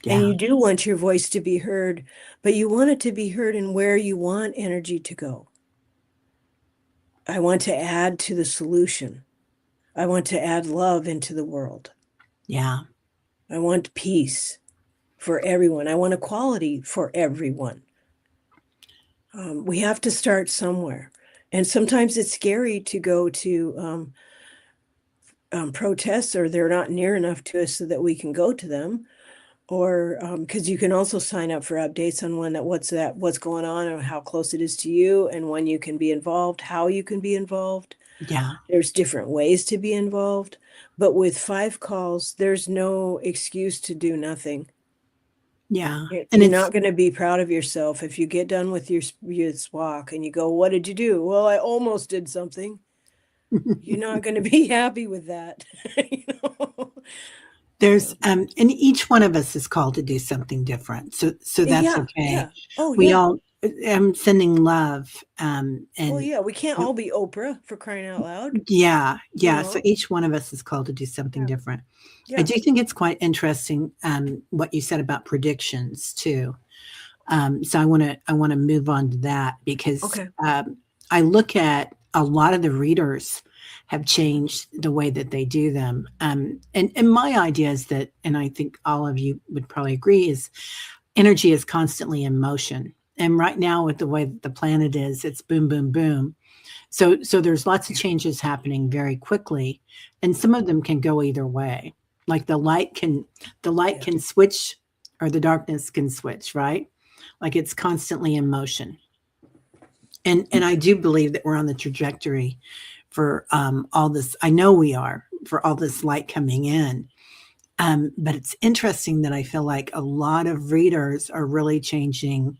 [SPEAKER 2] and
[SPEAKER 1] Yeah,
[SPEAKER 2] you do want your voice to be heard, but you want it to be heard in where you want energy to go. I want to add to the solution. I want to add love into the world.
[SPEAKER 1] yeah,
[SPEAKER 2] I want peace for everyone. I want equality for everyone. We have to start somewhere. And sometimes it's scary to go to protests, or they're not near enough to us so that we can go to them. Or because you can also sign up for updates on what's going on, and how close it is to you, and when you can be involved, how you can be involved.
[SPEAKER 1] yeah,
[SPEAKER 2] There's different ways to be involved, but with five calls, there's no excuse to do nothing.
[SPEAKER 1] yeah. And
[SPEAKER 2] You're
[SPEAKER 1] it's
[SPEAKER 2] not going to be proud of yourself if you get done with your walk and you go, "What did you do?" Well, I almost did something. You're not going to be happy with that. you know?
[SPEAKER 1] there's and each one of us is called to do something different. So that's
[SPEAKER 2] Yeah,
[SPEAKER 1] okay.
[SPEAKER 2] yeah. Oh,
[SPEAKER 1] We
[SPEAKER 2] yeah.
[SPEAKER 1] all I'm sending love
[SPEAKER 2] Well,
[SPEAKER 1] and
[SPEAKER 2] yeah, we can't all be Oprah, for crying out loud,
[SPEAKER 1] yeah,
[SPEAKER 2] you
[SPEAKER 1] yeah. So
[SPEAKER 2] know?
[SPEAKER 1] each one of us is called to do something
[SPEAKER 2] Yeah.
[SPEAKER 1] different. I
[SPEAKER 2] Yeah.
[SPEAKER 1] do think it's quite interesting what you said about predictions too. So I want to move on to that because
[SPEAKER 2] Okay.
[SPEAKER 1] I look at a lot of the readers have changed the way that they do them. And my idea is that, and I think all of you would probably agree, is energy is constantly in motion. And right now, with the way that the planet is, it's boom, boom, boom. So there's lots of changes happening very quickly, and some of them can go either way. Like the light
[SPEAKER 2] Yeah.
[SPEAKER 1] can switch or the darkness can switch, right? Like it's constantly in motion. And I do believe that we're on the trajectory for all this. I know we are for all this light coming in. But it's interesting that I feel like a lot of readers are really changing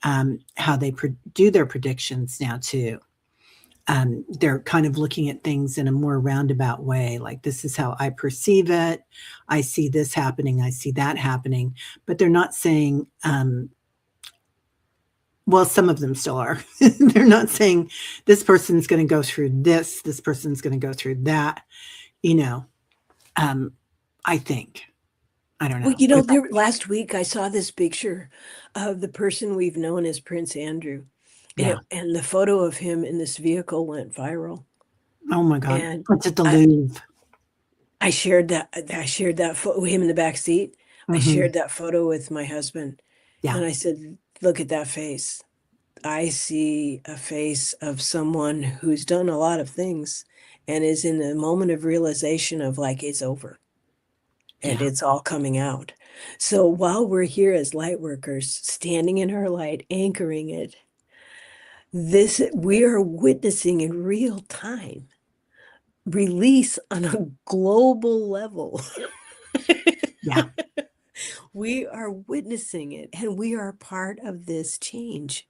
[SPEAKER 1] how they do their predictions now too. They're kind of looking at things in a more roundabout way. Like, this is how I perceive it. I see this happening. I see that happening. But they're not saying, well, some of them still are. They're not saying this person's going to go through this person's going to go through that. You know, um, I think. I don't
[SPEAKER 2] Well,
[SPEAKER 1] know. What about?
[SPEAKER 2] last week I saw this picture of the person we've known as Prince Andrew,
[SPEAKER 1] Yeah.
[SPEAKER 2] and the photo of him in this vehicle went viral.
[SPEAKER 1] Oh my God.
[SPEAKER 2] And
[SPEAKER 1] It's at the
[SPEAKER 2] I,
[SPEAKER 1] Louvre.
[SPEAKER 2] I shared that photo with him in the back seat. I
[SPEAKER 1] Hmm.
[SPEAKER 2] shared that photo with my husband,
[SPEAKER 1] Yeah.
[SPEAKER 2] and I said, "Look at that face. I see a face of someone who's done a lot of things and is in a moment of realization of, like, it's over and
[SPEAKER 1] Yeah.
[SPEAKER 2] it's all coming out." So while we're here as light workers, standing in our light, anchoring it, this we are witnessing in real time release on a global level.
[SPEAKER 1] Yeah.
[SPEAKER 2] We are witnessing it, and we are part of this change.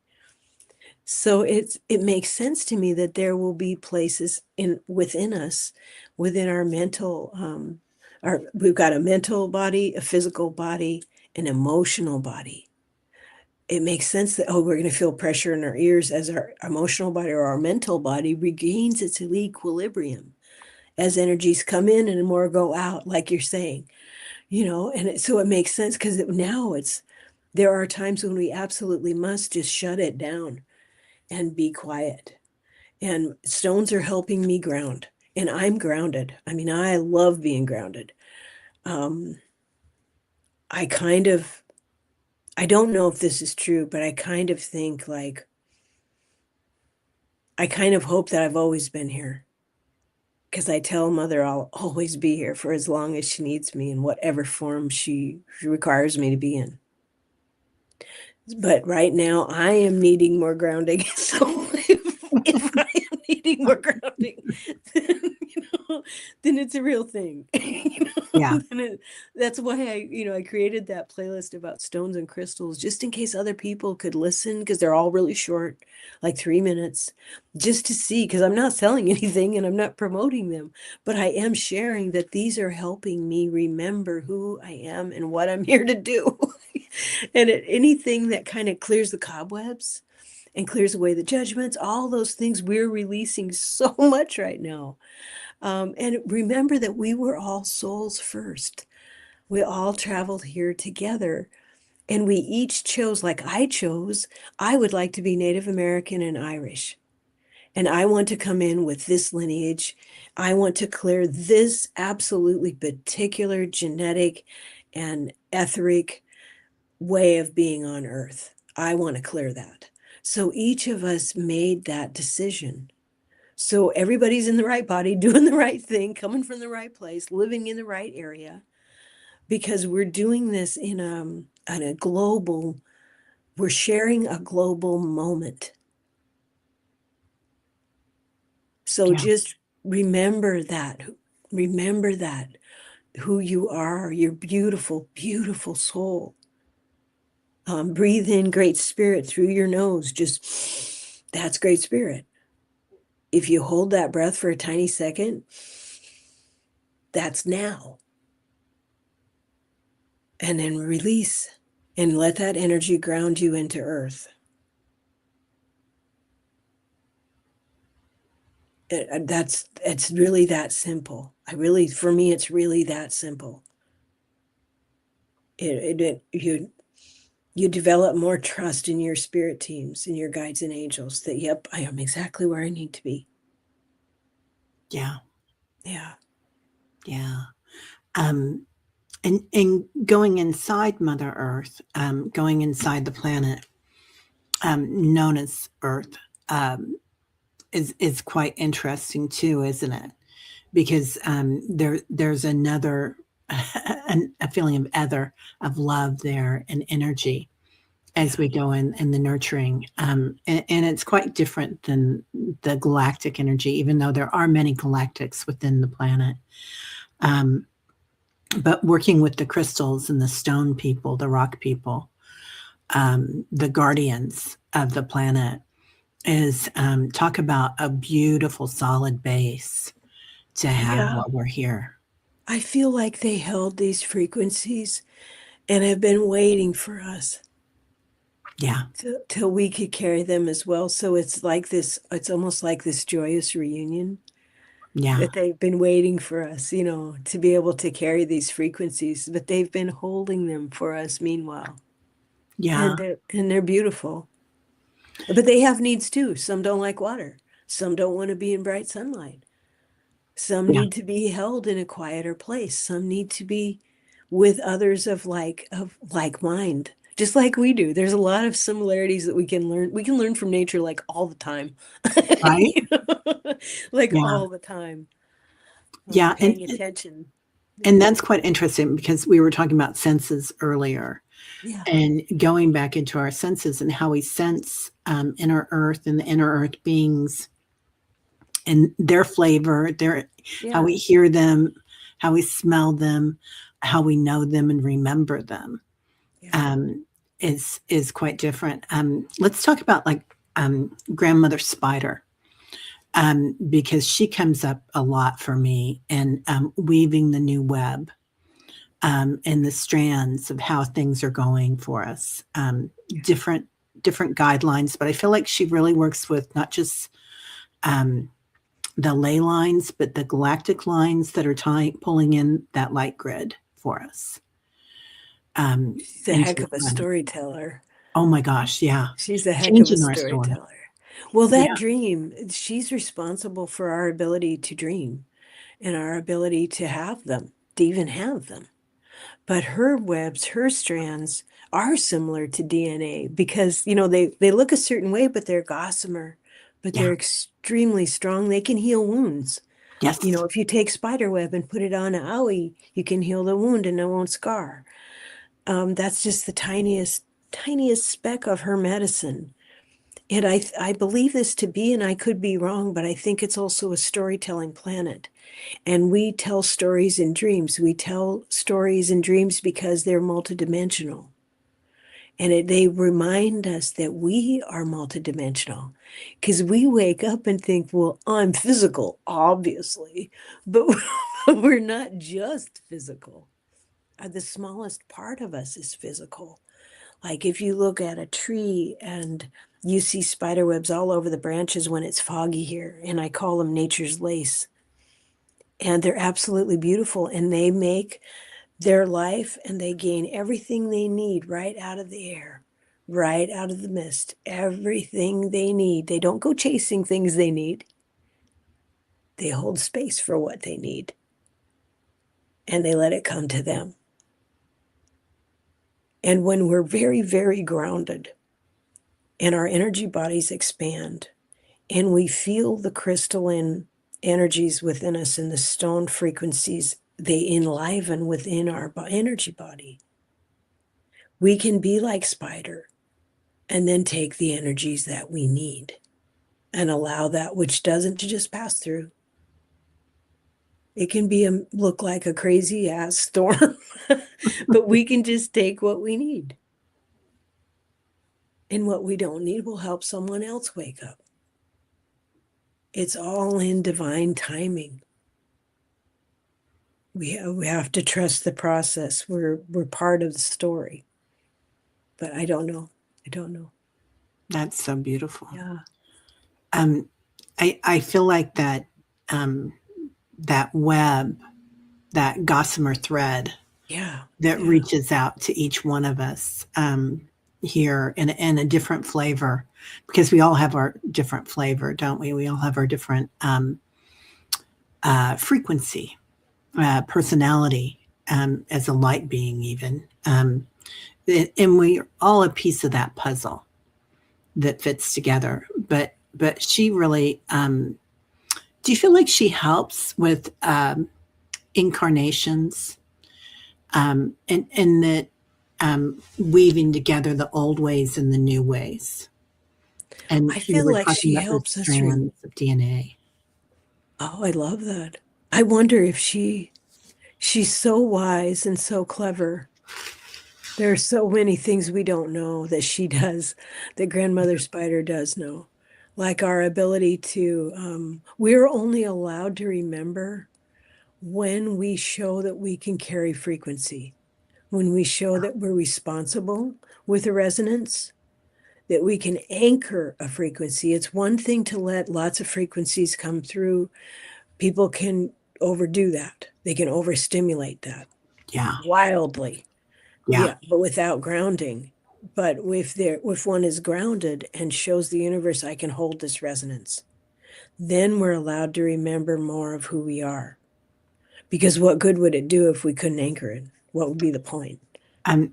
[SPEAKER 2] So it makes sense to me that there will be places within us, within our mental, we've got a mental body, a physical body, an emotional body. It makes sense that, we're going to feel pressure in our ears as our emotional body or our mental body regains its equilibrium as energies come in and more go out, like you're saying, and so it makes sense because now there are times when we absolutely must just shut it down and be quiet. And stones are helping me ground, and I'm grounded. I mean, I love being grounded. I kind of, I don't know if this is true, but I kind of think like, I kind of hope that I've always been here, because I tell Mother I'll always be here for as long as she needs me in whatever form she requires me to be in. But right now I am needing more grounding. So if I am needing more grounding, then, then it's a real thing.
[SPEAKER 1] Yeah.
[SPEAKER 2] That's why I created that playlist about stones and crystals, just in case other people could listen, because they're all really short, like 3 minutes, just to see, because I'm not selling anything and I'm not promoting them, but I am sharing that these are helping me remember who I am and what I'm here to do. And anything that kind of clears the cobwebs and clears away the judgments, all those things, we're releasing so much right now. And remember that we were all souls first. We all traveled here together, and we each chose, like I would like to be Native American and Irish. And I want to come in with this lineage. I want to clear this absolutely particular genetic and etheric way of being on earth. I want to clear that. So each of us made that decision. So everybody's in the right body, doing the right thing, coming from the right place, living in the right area, because we're doing this in a global, we're sharing a global moment. So just remember that, who you are, your beautiful, beautiful soul. Breathe in great spirit through your nose. Just, that's great spirit. If you hold that breath for a tiny second, that's now. And then release and let that energy ground you into earth. It's really that simple. For me, it's really that simple. You develop more trust in your spirit teams and your guides and angels that, yep, I am exactly where I need to be.
[SPEAKER 1] Yeah.
[SPEAKER 2] Yeah.
[SPEAKER 1] Yeah. And going inside Mother Earth, going inside the planet, known as Earth, is quite interesting too, isn't it? Because there's another a feeling of ether, of love there, and energy as we go in the nurturing, and it's quite different than the galactic energy, even though there are many galactics within the planet. But working with the crystals and the stone people, the rock people, the guardians of the planet, is talk about a beautiful solid base to have
[SPEAKER 2] Yeah.
[SPEAKER 1] while we're here.
[SPEAKER 2] I feel like they held these frequencies and have been waiting for us.
[SPEAKER 1] Yeah.
[SPEAKER 2] Till we could carry them as well. So it's almost like this joyous reunion
[SPEAKER 1] Yeah.
[SPEAKER 2] that they've been waiting for us, to be able to carry these frequencies, but they've been holding them for us meanwhile.
[SPEAKER 1] Yeah.
[SPEAKER 2] And they're beautiful. But they have needs too. Some don't like water. Some don't want to be in bright sunlight. Some
[SPEAKER 1] Yeah.
[SPEAKER 2] need to be held in a quieter place. Some need to be with others of like mind, just like we do. There's a lot of similarities that we can learn. We can learn from nature like all the time.
[SPEAKER 1] Right.
[SPEAKER 2] Like
[SPEAKER 1] Yeah.
[SPEAKER 2] all the time.
[SPEAKER 1] Yeah.
[SPEAKER 2] Paying attention.
[SPEAKER 1] And that's quite interesting because we were talking about senses earlier,
[SPEAKER 2] Yeah.
[SPEAKER 1] and going back into our senses and how we sense inner earth and the inner earth beings and their flavor, how we hear them, how we smell them, how we know them and remember them,
[SPEAKER 2] Yeah.
[SPEAKER 1] is quite different. Let's talk about like grandmother spider, because she comes up a lot for me, and weaving the new web, and the strands of how things are going for us. Different guidelines, but I feel like she really works with not just the ley lines, but the galactic lines that are pulling in that light grid for us.
[SPEAKER 2] She's a heck of a storyteller.
[SPEAKER 1] Oh my gosh, yeah.
[SPEAKER 2] She's a heck of a
[SPEAKER 1] Changing our story.
[SPEAKER 2] storyteller. Well, that
[SPEAKER 1] Yeah.
[SPEAKER 2] dream, she's responsible for our ability to dream and our ability to have them, to even have them. But her webs, her strands are similar to DNA because, they look a certain way, but they're gossamer, but
[SPEAKER 1] Yeah.
[SPEAKER 2] they're extremely strong. They can heal wounds.
[SPEAKER 1] Yes.
[SPEAKER 2] If you take spider web and put it on an owie, you can heal the wound and it won't scar. That's just the tiniest speck of her medicine. And I believe this to be, and I could be wrong, but I think it's also a storytelling planet. And we tell stories in dreams. We tell stories in dreams because they're multidimensional. And they remind us that we are multidimensional. Because we wake up and think, well, I'm physical, obviously. But we're not just physical. The smallest part of us is physical. Like if you look at a tree and you see spider webs all over the branches when it's foggy here, and I call them nature's lace. And they're absolutely beautiful, and they make their life and they gain everything they need right out of the air, right out of the mist, everything they need. They don't go chasing things they need. They hold space for what they need, and they let it come to them. And when we're very, very grounded and our energy bodies expand and we feel the crystalline energies within us and the stone frequencies, they enliven within our energy body. We can be like spider and then take the energies that we need and allow that which doesn't to just pass through. It can look like a crazy ass storm, but we can just take what we need. And what we don't need will help someone else wake up. It's all in divine timing. We have to trust the process. We're part of the story. But I don't know.
[SPEAKER 1] That's so beautiful.
[SPEAKER 2] Yeah.
[SPEAKER 1] I feel like that that web, that gossamer thread, that reaches out to each one of us here in a different flavor, because we all have our different flavor, don't we? We all have our different frequency, personality, as a light being, even. And we're all a piece of that puzzle that fits together. But she really, do you feel like she helps with incarnations, and that weaving together the old ways and the new ways? And
[SPEAKER 2] I feel like she helps us
[SPEAKER 1] strands of DNA.
[SPEAKER 2] Oh, I love that. I wonder if she's so wise and so clever. There are so many things we don't know that she does, that grandmother spider does know. Like our ability to, we're only allowed to remember when we show that we can carry frequency, when we show that we're responsible with a resonance, that we can anchor a frequency. It's one thing to let lots of frequencies come through. People can overdo that. They can overstimulate that.
[SPEAKER 1] Yeah.
[SPEAKER 2] Wildly.
[SPEAKER 1] Yeah.
[SPEAKER 2] But without grounding. But if one is grounded and shows the universe, I can hold this resonance, then we're allowed to remember more of who we are. Because what good would it do if we couldn't anchor it? What would be the point?
[SPEAKER 1] And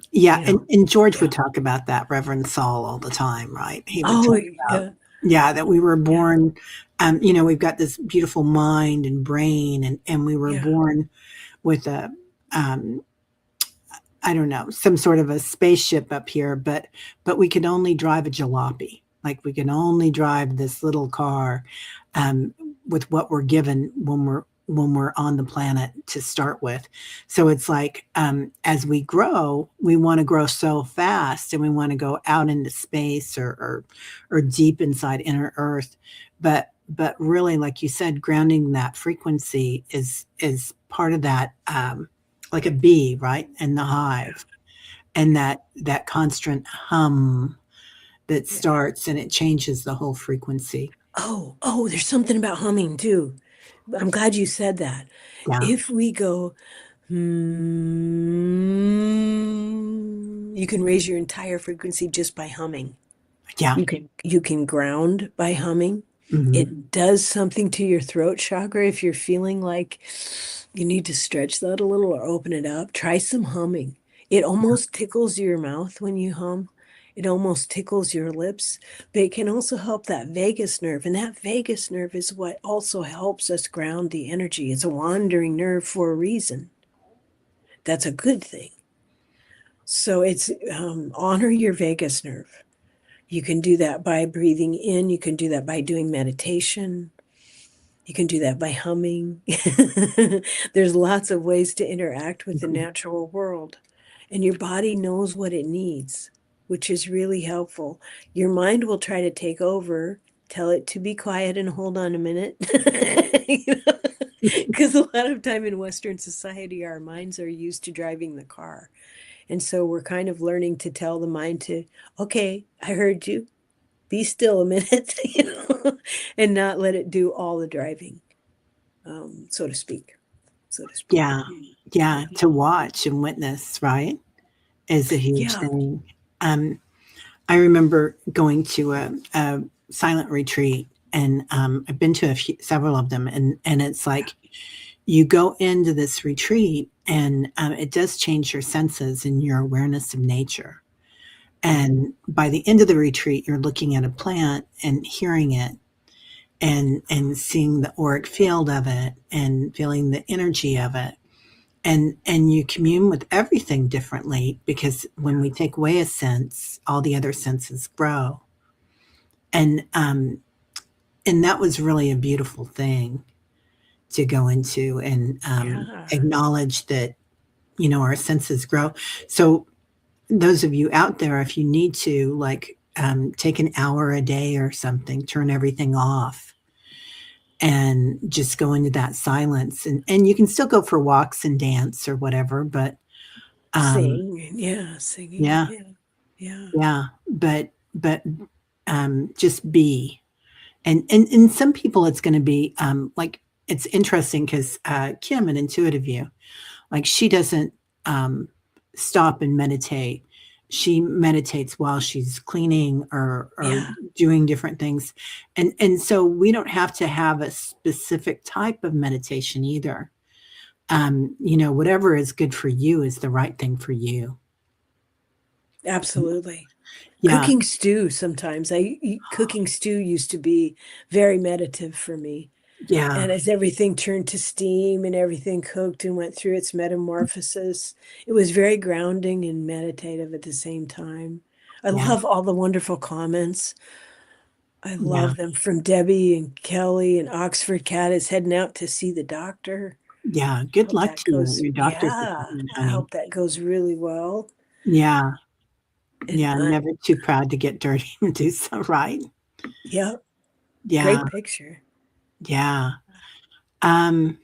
[SPEAKER 1] George would talk about that, Reverend Saul, all the time, right? He would talk about, that we were born, we've got this beautiful mind and brain, and we were born with a, I don't know, some sort of a spaceship up here, but we could only drive a jalopy. Like we can only drive this little car with what we're given when we're when we're on the planet to start with. So it's like, as we grow, we want to grow so fast, and we want to go out into space, or deep inside inner Earth. But really, like you said, grounding that frequency is part of that, like a bee, right, in the hive, and that constant hum that
[SPEAKER 2] Yeah.
[SPEAKER 1] starts, and it changes the whole frequency.
[SPEAKER 2] Oh, there's something about humming too. I'm glad you said that.
[SPEAKER 1] Yeah,
[SPEAKER 2] If we go, you can raise your entire frequency just by humming.
[SPEAKER 1] yeah.
[SPEAKER 2] You can ground by humming.
[SPEAKER 1] Hmm.
[SPEAKER 2] It does something to your throat chakra if you're feeling like you need to stretch that a little or open it up. Try some humming. It almost tickles your mouth when you hum. It almost tickles your lips, but it can also help that vagus nerve. And that vagus nerve is what also helps us ground the energy. It's a wandering nerve for a reason. That's a good thing. So it's honor your vagus nerve. You can do that by breathing in. You can do that by doing meditation. You can do that by humming. There's lots of ways to interact with the natural world. And your body knows what it needs, which is really helpful. Your mind will try to take over, tell it to be quiet and hold on a minute. Because a lot of time in Western society, our minds are used to driving the car. And so we're kind of learning to tell the mind to, okay, I heard you, be still a minute, and not let it do all the driving, so to speak. So to speak.
[SPEAKER 1] Yeah, yeah, to watch and witness, right, is a huge
[SPEAKER 2] Yeah,
[SPEAKER 1] thing. Um, I remember going to a silent retreat, and I've been to several of them, and it's like you go into this retreat, and it does change your senses and your awareness of nature. And by the end of the retreat, you're looking at a plant and hearing it, and seeing the auric field of it, and feeling the energy of it, and you commune with everything differently, because when we take away a sense, all the other senses grow. And um and that was really a beautiful thing to go into, and
[SPEAKER 2] yeah.
[SPEAKER 1] acknowledge that, our senses grow. So those of you out there, if you need to, like, take an hour a day or something, turn everything off, and just go into that silence, and you can still go for walks and dance or whatever, but um
[SPEAKER 2] Singing,
[SPEAKER 1] yeah,
[SPEAKER 2] yeah, yeah,
[SPEAKER 1] yeah, but just be. And some people, it's going to be, like, it's interesting because, Kim, an intuitive view, like, she doesn't, um, stop and meditate. She meditates while she's cleaning, or
[SPEAKER 2] yeah,
[SPEAKER 1] doing different things, and so we don't have to have a specific type of meditation either. Whatever is good for you is the right thing for you.
[SPEAKER 2] absolutely.
[SPEAKER 1] Yeah,
[SPEAKER 2] Cooking stew sometimes. Cooking stew used to be very meditative for me.
[SPEAKER 1] yeah,
[SPEAKER 2] And as everything turned to steam and everything cooked and went through its metamorphosis, it was very grounding and meditative at the same time. I
[SPEAKER 1] yeah,
[SPEAKER 2] love all the wonderful comments. I
[SPEAKER 1] yeah,
[SPEAKER 2] love them from Debbie and Kelly, and Oxford Cat is heading out to see the doctor.
[SPEAKER 1] yeah. Good
[SPEAKER 2] Hope
[SPEAKER 1] luck
[SPEAKER 2] that
[SPEAKER 1] to you at
[SPEAKER 2] goes,
[SPEAKER 1] your doctor's
[SPEAKER 2] yeah,
[SPEAKER 1] appointment,
[SPEAKER 2] I
[SPEAKER 1] honey.
[SPEAKER 2] hope that goes really well.
[SPEAKER 1] Yeah,
[SPEAKER 2] And
[SPEAKER 1] yeah. Never too proud to get dirty and do so right.
[SPEAKER 2] yeah,
[SPEAKER 1] Yeah,
[SPEAKER 2] great picture.
[SPEAKER 1] yeah. Um,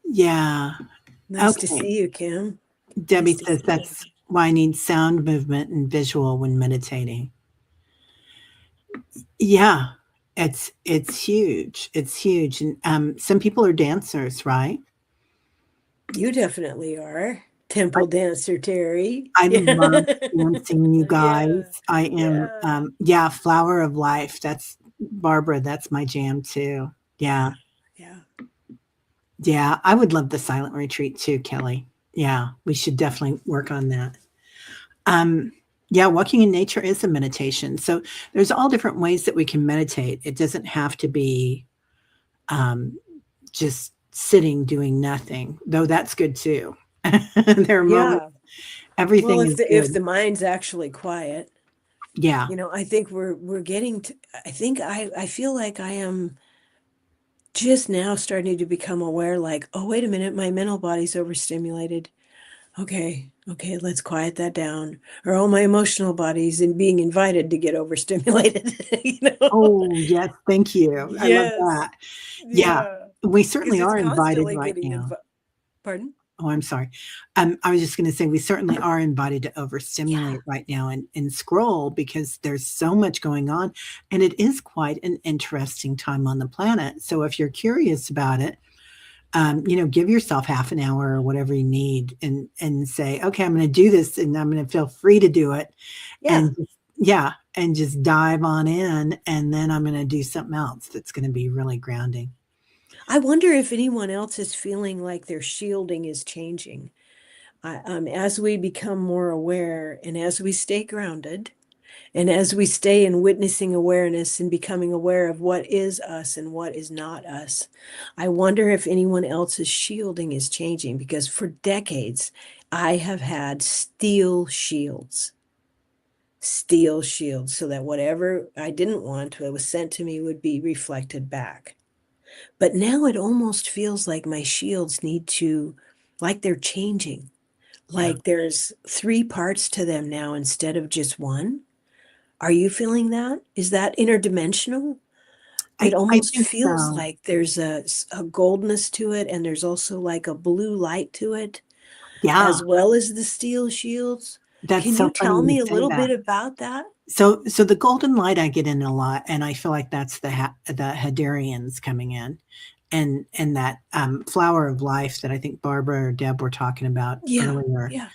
[SPEAKER 1] yeah.
[SPEAKER 2] Nice to
[SPEAKER 1] Okay.
[SPEAKER 2] see you, Kim. Nice
[SPEAKER 1] Debbie
[SPEAKER 2] to
[SPEAKER 1] says
[SPEAKER 2] see you.
[SPEAKER 1] that's why I need sound, movement, and visual when meditating. Yeah, it's huge. It's huge. And some people are dancers, right?
[SPEAKER 2] You definitely are. Temple dancer, Teri.
[SPEAKER 1] I love
[SPEAKER 2] Yeah.
[SPEAKER 1] dancing, you guys.
[SPEAKER 2] Yeah.
[SPEAKER 1] I am,
[SPEAKER 2] Yeah.
[SPEAKER 1] yeah, flower of life. That's Barbara. That's my jam too. Yeah.
[SPEAKER 2] Yeah. Yeah.
[SPEAKER 1] Yeah. I would love the silent retreat too, Kelly. Yeah. We should definitely work on that. Um, yeah. Walking in nature is a meditation. So there's all different ways that we can meditate. It doesn't have to be, um, just sitting doing nothing, though that's good too. There are moments,
[SPEAKER 2] Yeah. Well,
[SPEAKER 1] everything
[SPEAKER 2] if
[SPEAKER 1] is
[SPEAKER 2] the
[SPEAKER 1] good.
[SPEAKER 2] mind's actually quiet,
[SPEAKER 1] Yeah.
[SPEAKER 2] I think we're getting to, I think I feel like I am just now starting to become aware, like, oh, wait a minute, my mental body's overstimulated. Okay, let's quiet that down. Or oh, my emotional body's being invited to get overstimulated,
[SPEAKER 1] Oh, yes, thank you. I love
[SPEAKER 2] Yes,
[SPEAKER 1] that. Yeah,
[SPEAKER 2] yeah,
[SPEAKER 1] we
[SPEAKER 2] because
[SPEAKER 1] certainly
[SPEAKER 2] it's
[SPEAKER 1] are invited
[SPEAKER 2] constantly
[SPEAKER 1] right
[SPEAKER 2] getting
[SPEAKER 1] now.
[SPEAKER 2] pardon?
[SPEAKER 1] Oh, I'm sorry. I was just going to say we certainly are invited to
[SPEAKER 2] Yeah,
[SPEAKER 1] overstimulate right now and scroll because there's so much going on, and it is quite an interesting time on the planet. So if you're curious about it, give yourself half an hour or whatever you need, and say, okay, I'm going to do this, and I'm going to feel free to do it,
[SPEAKER 2] yeah.
[SPEAKER 1] and yeah, and just dive on in, and then I'm going to do something else that's going to be really grounding.
[SPEAKER 2] I wonder if anyone else is feeling like their shielding is changing. As we become more aware and as we stay grounded, and as we stay in witnessing awareness and becoming aware of what is us and what is not us, I wonder if anyone else's shielding is changing, because for decades, I have had steel shields, so that whatever I didn't want that was sent to me would be reflected back. But now it almost feels like my shields like they're changing.
[SPEAKER 1] Yeah.
[SPEAKER 2] Like there's three parts to them now instead of just one. Are you feeling that? Is that interdimensional? It
[SPEAKER 1] I
[SPEAKER 2] almost
[SPEAKER 1] think
[SPEAKER 2] feels
[SPEAKER 1] so.
[SPEAKER 2] like there's a goldness to it, and there's also like a blue light to it,
[SPEAKER 1] Yeah.
[SPEAKER 2] as well as the steel shields.
[SPEAKER 1] That's
[SPEAKER 2] Can you
[SPEAKER 1] so funny
[SPEAKER 2] tell
[SPEAKER 1] you
[SPEAKER 2] me a
[SPEAKER 1] say
[SPEAKER 2] little
[SPEAKER 1] that.
[SPEAKER 2] bit about that?
[SPEAKER 1] So the golden light I get in a lot, and I feel like that's the Hadarians coming in, and that flower of life that I think Barbara or Deb were talking about
[SPEAKER 2] Yeah,
[SPEAKER 1] earlier.
[SPEAKER 2] yeah.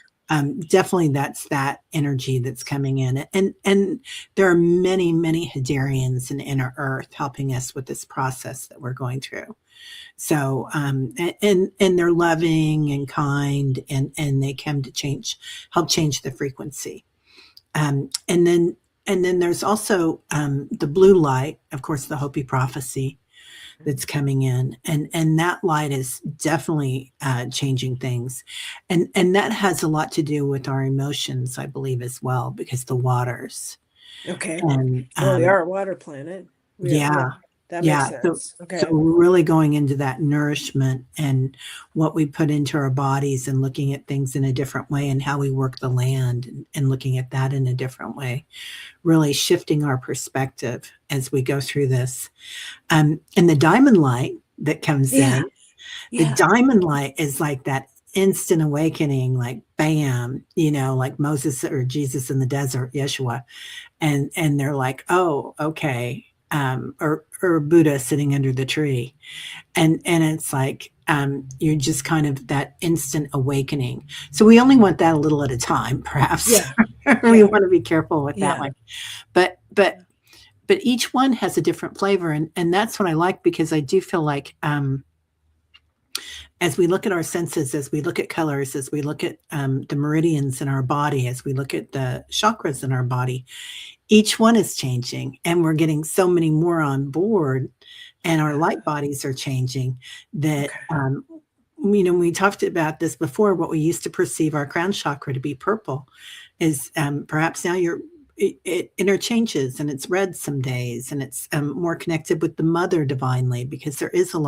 [SPEAKER 1] Definitely, that's that energy that's coming in, and there are many Hadarians in inner Earth helping us with this process that we're going through. So, and they're loving and kind, and they come to help change the frequency. Um, and then and then there's also the blue light, of course, the Hopi prophecy that's coming in, and that light is definitely changing things, and that has a lot to do with our emotions, I believe, as well, because the waters
[SPEAKER 2] Okay.
[SPEAKER 1] and
[SPEAKER 2] Well, we are a water planet. Yeah,
[SPEAKER 1] yeah,
[SPEAKER 2] that makes
[SPEAKER 1] yeah.
[SPEAKER 2] sense.
[SPEAKER 1] So
[SPEAKER 2] Okay.
[SPEAKER 1] we're really going into that nourishment and what we put into our bodies, and looking at things in a different way, and how we work the land, and looking at that in a different way, really shifting our perspective as we go through this. And the diamond light that comes
[SPEAKER 2] Yeah,
[SPEAKER 1] in, the
[SPEAKER 2] yeah.
[SPEAKER 1] diamond light is like that instant awakening, like bam, like Moses or Jesus in the desert, Yeshua, and they're like, oh, okay, or Buddha sitting under the tree, and it's like you're just kind of that instant awakening. So we only want that a little at a time, perhaps.
[SPEAKER 2] Yeah,
[SPEAKER 1] We
[SPEAKER 2] yeah,
[SPEAKER 1] want to be careful with that
[SPEAKER 2] yeah.
[SPEAKER 1] one, but each one has a different flavor, and that's what I like, because I do feel like as we look at our senses, as we look at colors, as we look at the meridians in our body, as we look at the chakras in our body, each one is changing, and we're getting so many more on board, and our light bodies are changing, that
[SPEAKER 2] Okay.
[SPEAKER 1] we talked about this before. What we used to perceive our crown chakra to be purple is perhaps now it interchanges, and it's red some days, and it's more connected with the mother divinely, because there is um,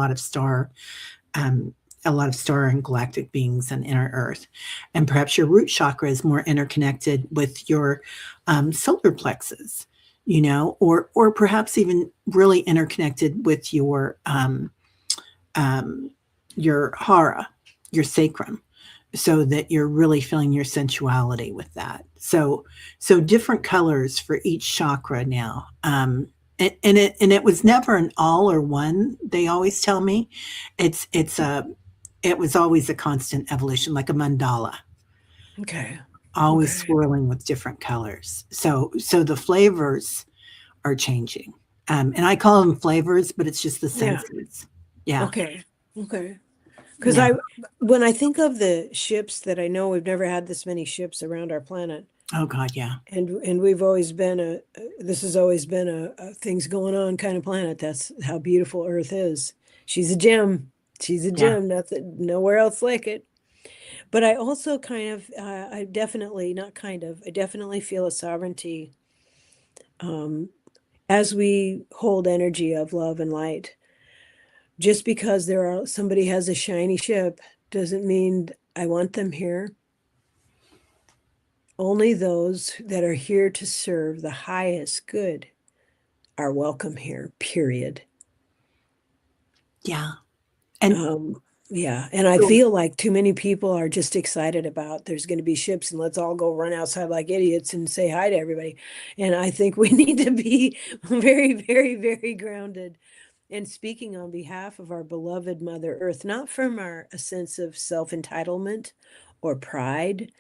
[SPEAKER 1] a lot of star and galactic beings on inner Earth. And perhaps your root chakra is more interconnected with your solar plexus, or perhaps even really interconnected with um, your hara, your sacrum, so that you're really feeling your sensuality with that. So different colors for each chakra now. And it was never an all or one. They always tell me, it was always a constant evolution, like a mandala,
[SPEAKER 2] Okay.
[SPEAKER 1] always
[SPEAKER 2] Okay.
[SPEAKER 1] swirling with different colors. So the flavors are changing, and I call them flavors, but it's just the
[SPEAKER 2] Yeah.
[SPEAKER 1] senses. Yeah,
[SPEAKER 2] Okay. Okay. Because
[SPEAKER 1] yeah.
[SPEAKER 2] when I think of the ships that I know, we've never had this many ships around our planet,
[SPEAKER 1] Oh God, yeah,
[SPEAKER 2] and we've always been this has always been a things going on kind of planet. That's how beautiful Earth is. She's a gem. She's a
[SPEAKER 1] yeah.
[SPEAKER 2] gem. Nothing, nowhere else like it. But I also kind of, I definitely, not kind of, I definitely feel a sovereignty um, as we hold energy of love and light. Just because somebody has a shiny ship doesn't mean I want them here. Only those that are here to serve the highest good are welcome here, period.
[SPEAKER 1] Yeah. And
[SPEAKER 2] Yeah. And I feel like too many people are just excited about there's going to be ships and let's all go run outside like idiots and say hi to everybody. And I think we need to be very, very, very grounded and speaking on behalf of our beloved Mother Earth, not from a sense of self-entitlement or pride,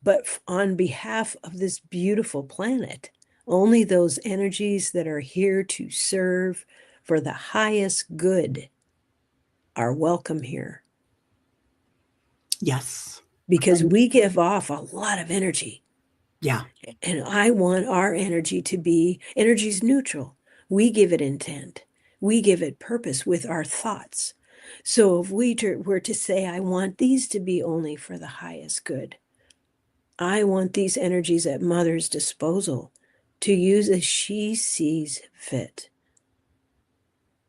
[SPEAKER 2] but on behalf of this beautiful planet. Only those energies that are here to serve for the highest good are welcome here.
[SPEAKER 1] yes.
[SPEAKER 2] Because we give off a lot of energy.
[SPEAKER 1] Yeah.
[SPEAKER 2] And I want our energy to be energy's neutral. We give it intent. We give it purpose with our thoughts. So if we were to say, I want these to be only for the highest good, I want these energies at Mother's disposal to use as she sees fit.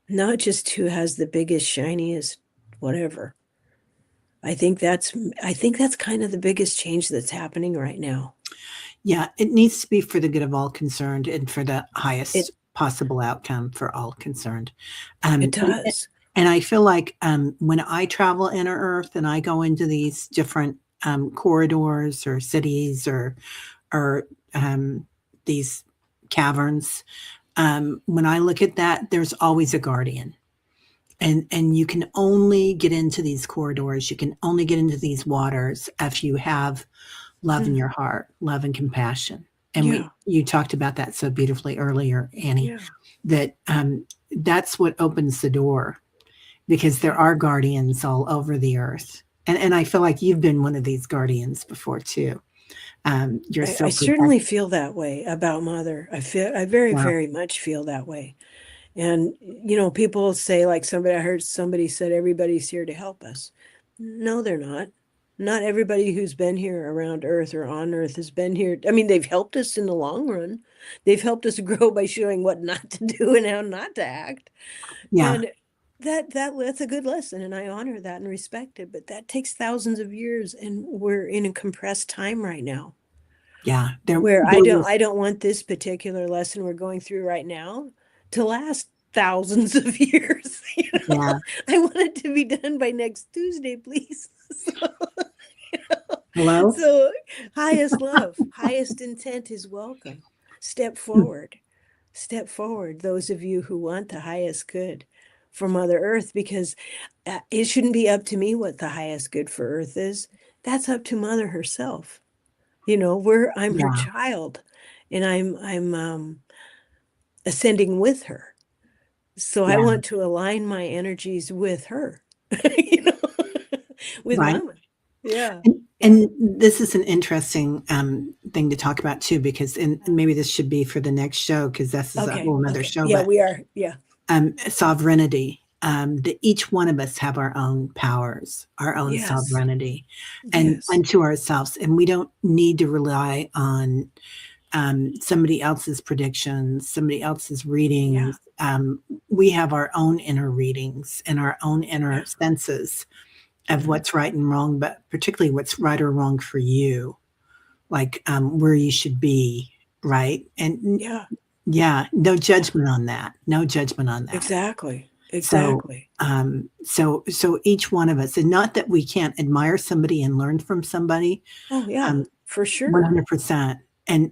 [SPEAKER 2] Not just who has the biggest, shiniest, whatever. I think that's kind of the biggest change that's happening right now.
[SPEAKER 1] Yeah. It needs to be for the good of all concerned and for the highest possible outcome for all concerned.
[SPEAKER 2] It does.
[SPEAKER 1] And I feel like when I travel inner Earth and I go into these different corridors or cities or these caverns, when I look at that, there's always a guardian. And you can only get into these corridors, you can only get into these waters if you have love in your heart, love and compassion. And you talked about that so beautifully earlier, Annie, that that's what opens the door, because there are guardians all over the earth. And I feel like you've been one of these guardians before too. You're so
[SPEAKER 2] I certainly feel that way about Mother. I very much feel that way. And, people say, like I heard somebody said, everybody's here to help us. No, they're not. Not everybody who's been here around Earth or on Earth has been here. I mean, they've helped us in the long run. They've helped us grow by showing what not to do and how not to act.
[SPEAKER 1] Yeah.
[SPEAKER 2] And that's a good lesson. And I honor that and respect it. But that takes thousands of years. And we're in a compressed time right now.
[SPEAKER 1] Yeah.
[SPEAKER 2] Where I don't want this particular lesson we're going through right now to last thousands of years.
[SPEAKER 1] Yeah.
[SPEAKER 2] I want it to be done by next Tuesday, please.
[SPEAKER 1] Hello?
[SPEAKER 2] So highest love, highest intent is welcome. Step forward. Step forward, those of you who want the highest good for Mother Earth, because it shouldn't be up to me what the highest good for Earth is. That's up to Mother herself. I'm her child, and I'm ascending with her. So I want to align my energies with her, with Mama. Yeah.
[SPEAKER 1] And this is an interesting thing to talk about too, because and maybe this should be for the next show, because this is a whole other show.
[SPEAKER 2] Yeah, we are. Yeah.
[SPEAKER 1] Sovereignty. That each one of us have our own powers, our own sovereignty, and unto ourselves, and we don't need to rely on somebody else's predictions, somebody else's readings. We have our own inner readings and our own inner senses of what's right and wrong, but particularly what's right or wrong for you, like where you should be, right? And no judgment on that. No judgment on that.
[SPEAKER 2] Exactly.
[SPEAKER 1] So each one of us, and not that we can't admire somebody and learn from somebody.
[SPEAKER 2] Oh yeah, for sure.
[SPEAKER 1] 100%.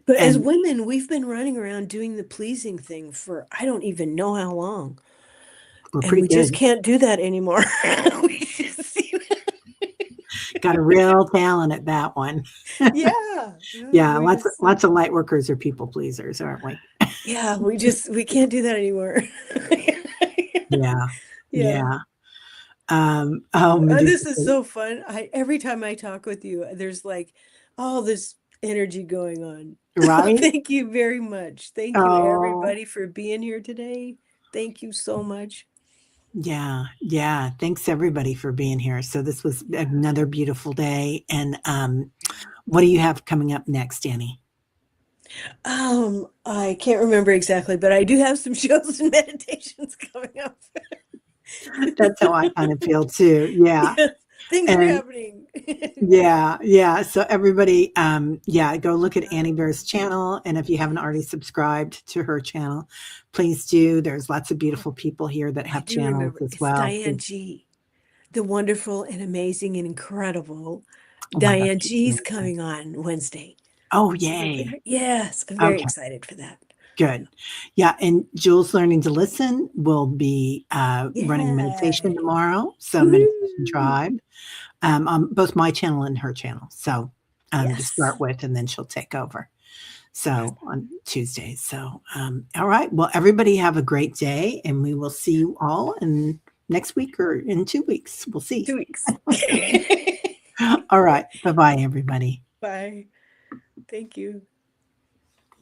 [SPEAKER 2] But as women, we've been running around doing the pleasing thing for I don't even know how long. And we just can't do that anymore.
[SPEAKER 1] Got a real talent at that one.
[SPEAKER 2] Yeah.
[SPEAKER 1] Lots of light workers are people pleasers, aren't we?
[SPEAKER 2] Yeah, we can't do that anymore.
[SPEAKER 1] Yeah.
[SPEAKER 2] This is so fun. Every time I talk with you, there's like all this energy going on.
[SPEAKER 1] Right?
[SPEAKER 2] Thank you very much. Thank you everybody for being here today. Thank you so much.
[SPEAKER 1] Yeah. Thanks everybody for being here. So this was another beautiful day. And what do you have coming up next, Annie?
[SPEAKER 2] I can't remember exactly, but I do have some shows and meditations coming up.
[SPEAKER 1] That's how I kind of feel too. Yeah.
[SPEAKER 2] Yeah, things are
[SPEAKER 1] And
[SPEAKER 2] happening.
[SPEAKER 1] yeah, yeah. So everybody, yeah, go look at Annie Bear's channel. And if you haven't already
[SPEAKER 2] Yes.
[SPEAKER 1] subscribed to her channel, please do. There's lots of
[SPEAKER 2] Oh,
[SPEAKER 1] beautiful people here that
[SPEAKER 2] I
[SPEAKER 1] have
[SPEAKER 2] do
[SPEAKER 1] channels
[SPEAKER 2] remember.
[SPEAKER 1] as
[SPEAKER 2] It's
[SPEAKER 1] well.
[SPEAKER 2] Diane G, the wonderful and amazing and incredible
[SPEAKER 1] Oh my gosh,
[SPEAKER 2] Diane
[SPEAKER 1] she's
[SPEAKER 2] G's
[SPEAKER 1] amazing.
[SPEAKER 2] coming on Wednesday.
[SPEAKER 1] Oh,
[SPEAKER 2] So
[SPEAKER 1] yay.
[SPEAKER 2] yes, I'm very
[SPEAKER 1] Okay,
[SPEAKER 2] excited for that.
[SPEAKER 1] good. Yeah, and Jules Learning to Listen will be running meditation
[SPEAKER 2] Yay.
[SPEAKER 1] tomorrow. So Meditation
[SPEAKER 2] Woohoo.
[SPEAKER 1] Tribe, on both my channel and her channel. So to
[SPEAKER 2] Yes.
[SPEAKER 1] start with, and then she'll take over. So
[SPEAKER 2] Awesome.
[SPEAKER 1] on Tuesdays. So all right. Well, everybody have a great day, and we will see you all in next week or in 2 weeks. We'll see.
[SPEAKER 2] 2 weeks.
[SPEAKER 1] All right. Bye bye, everybody.
[SPEAKER 2] Bye. Thank you.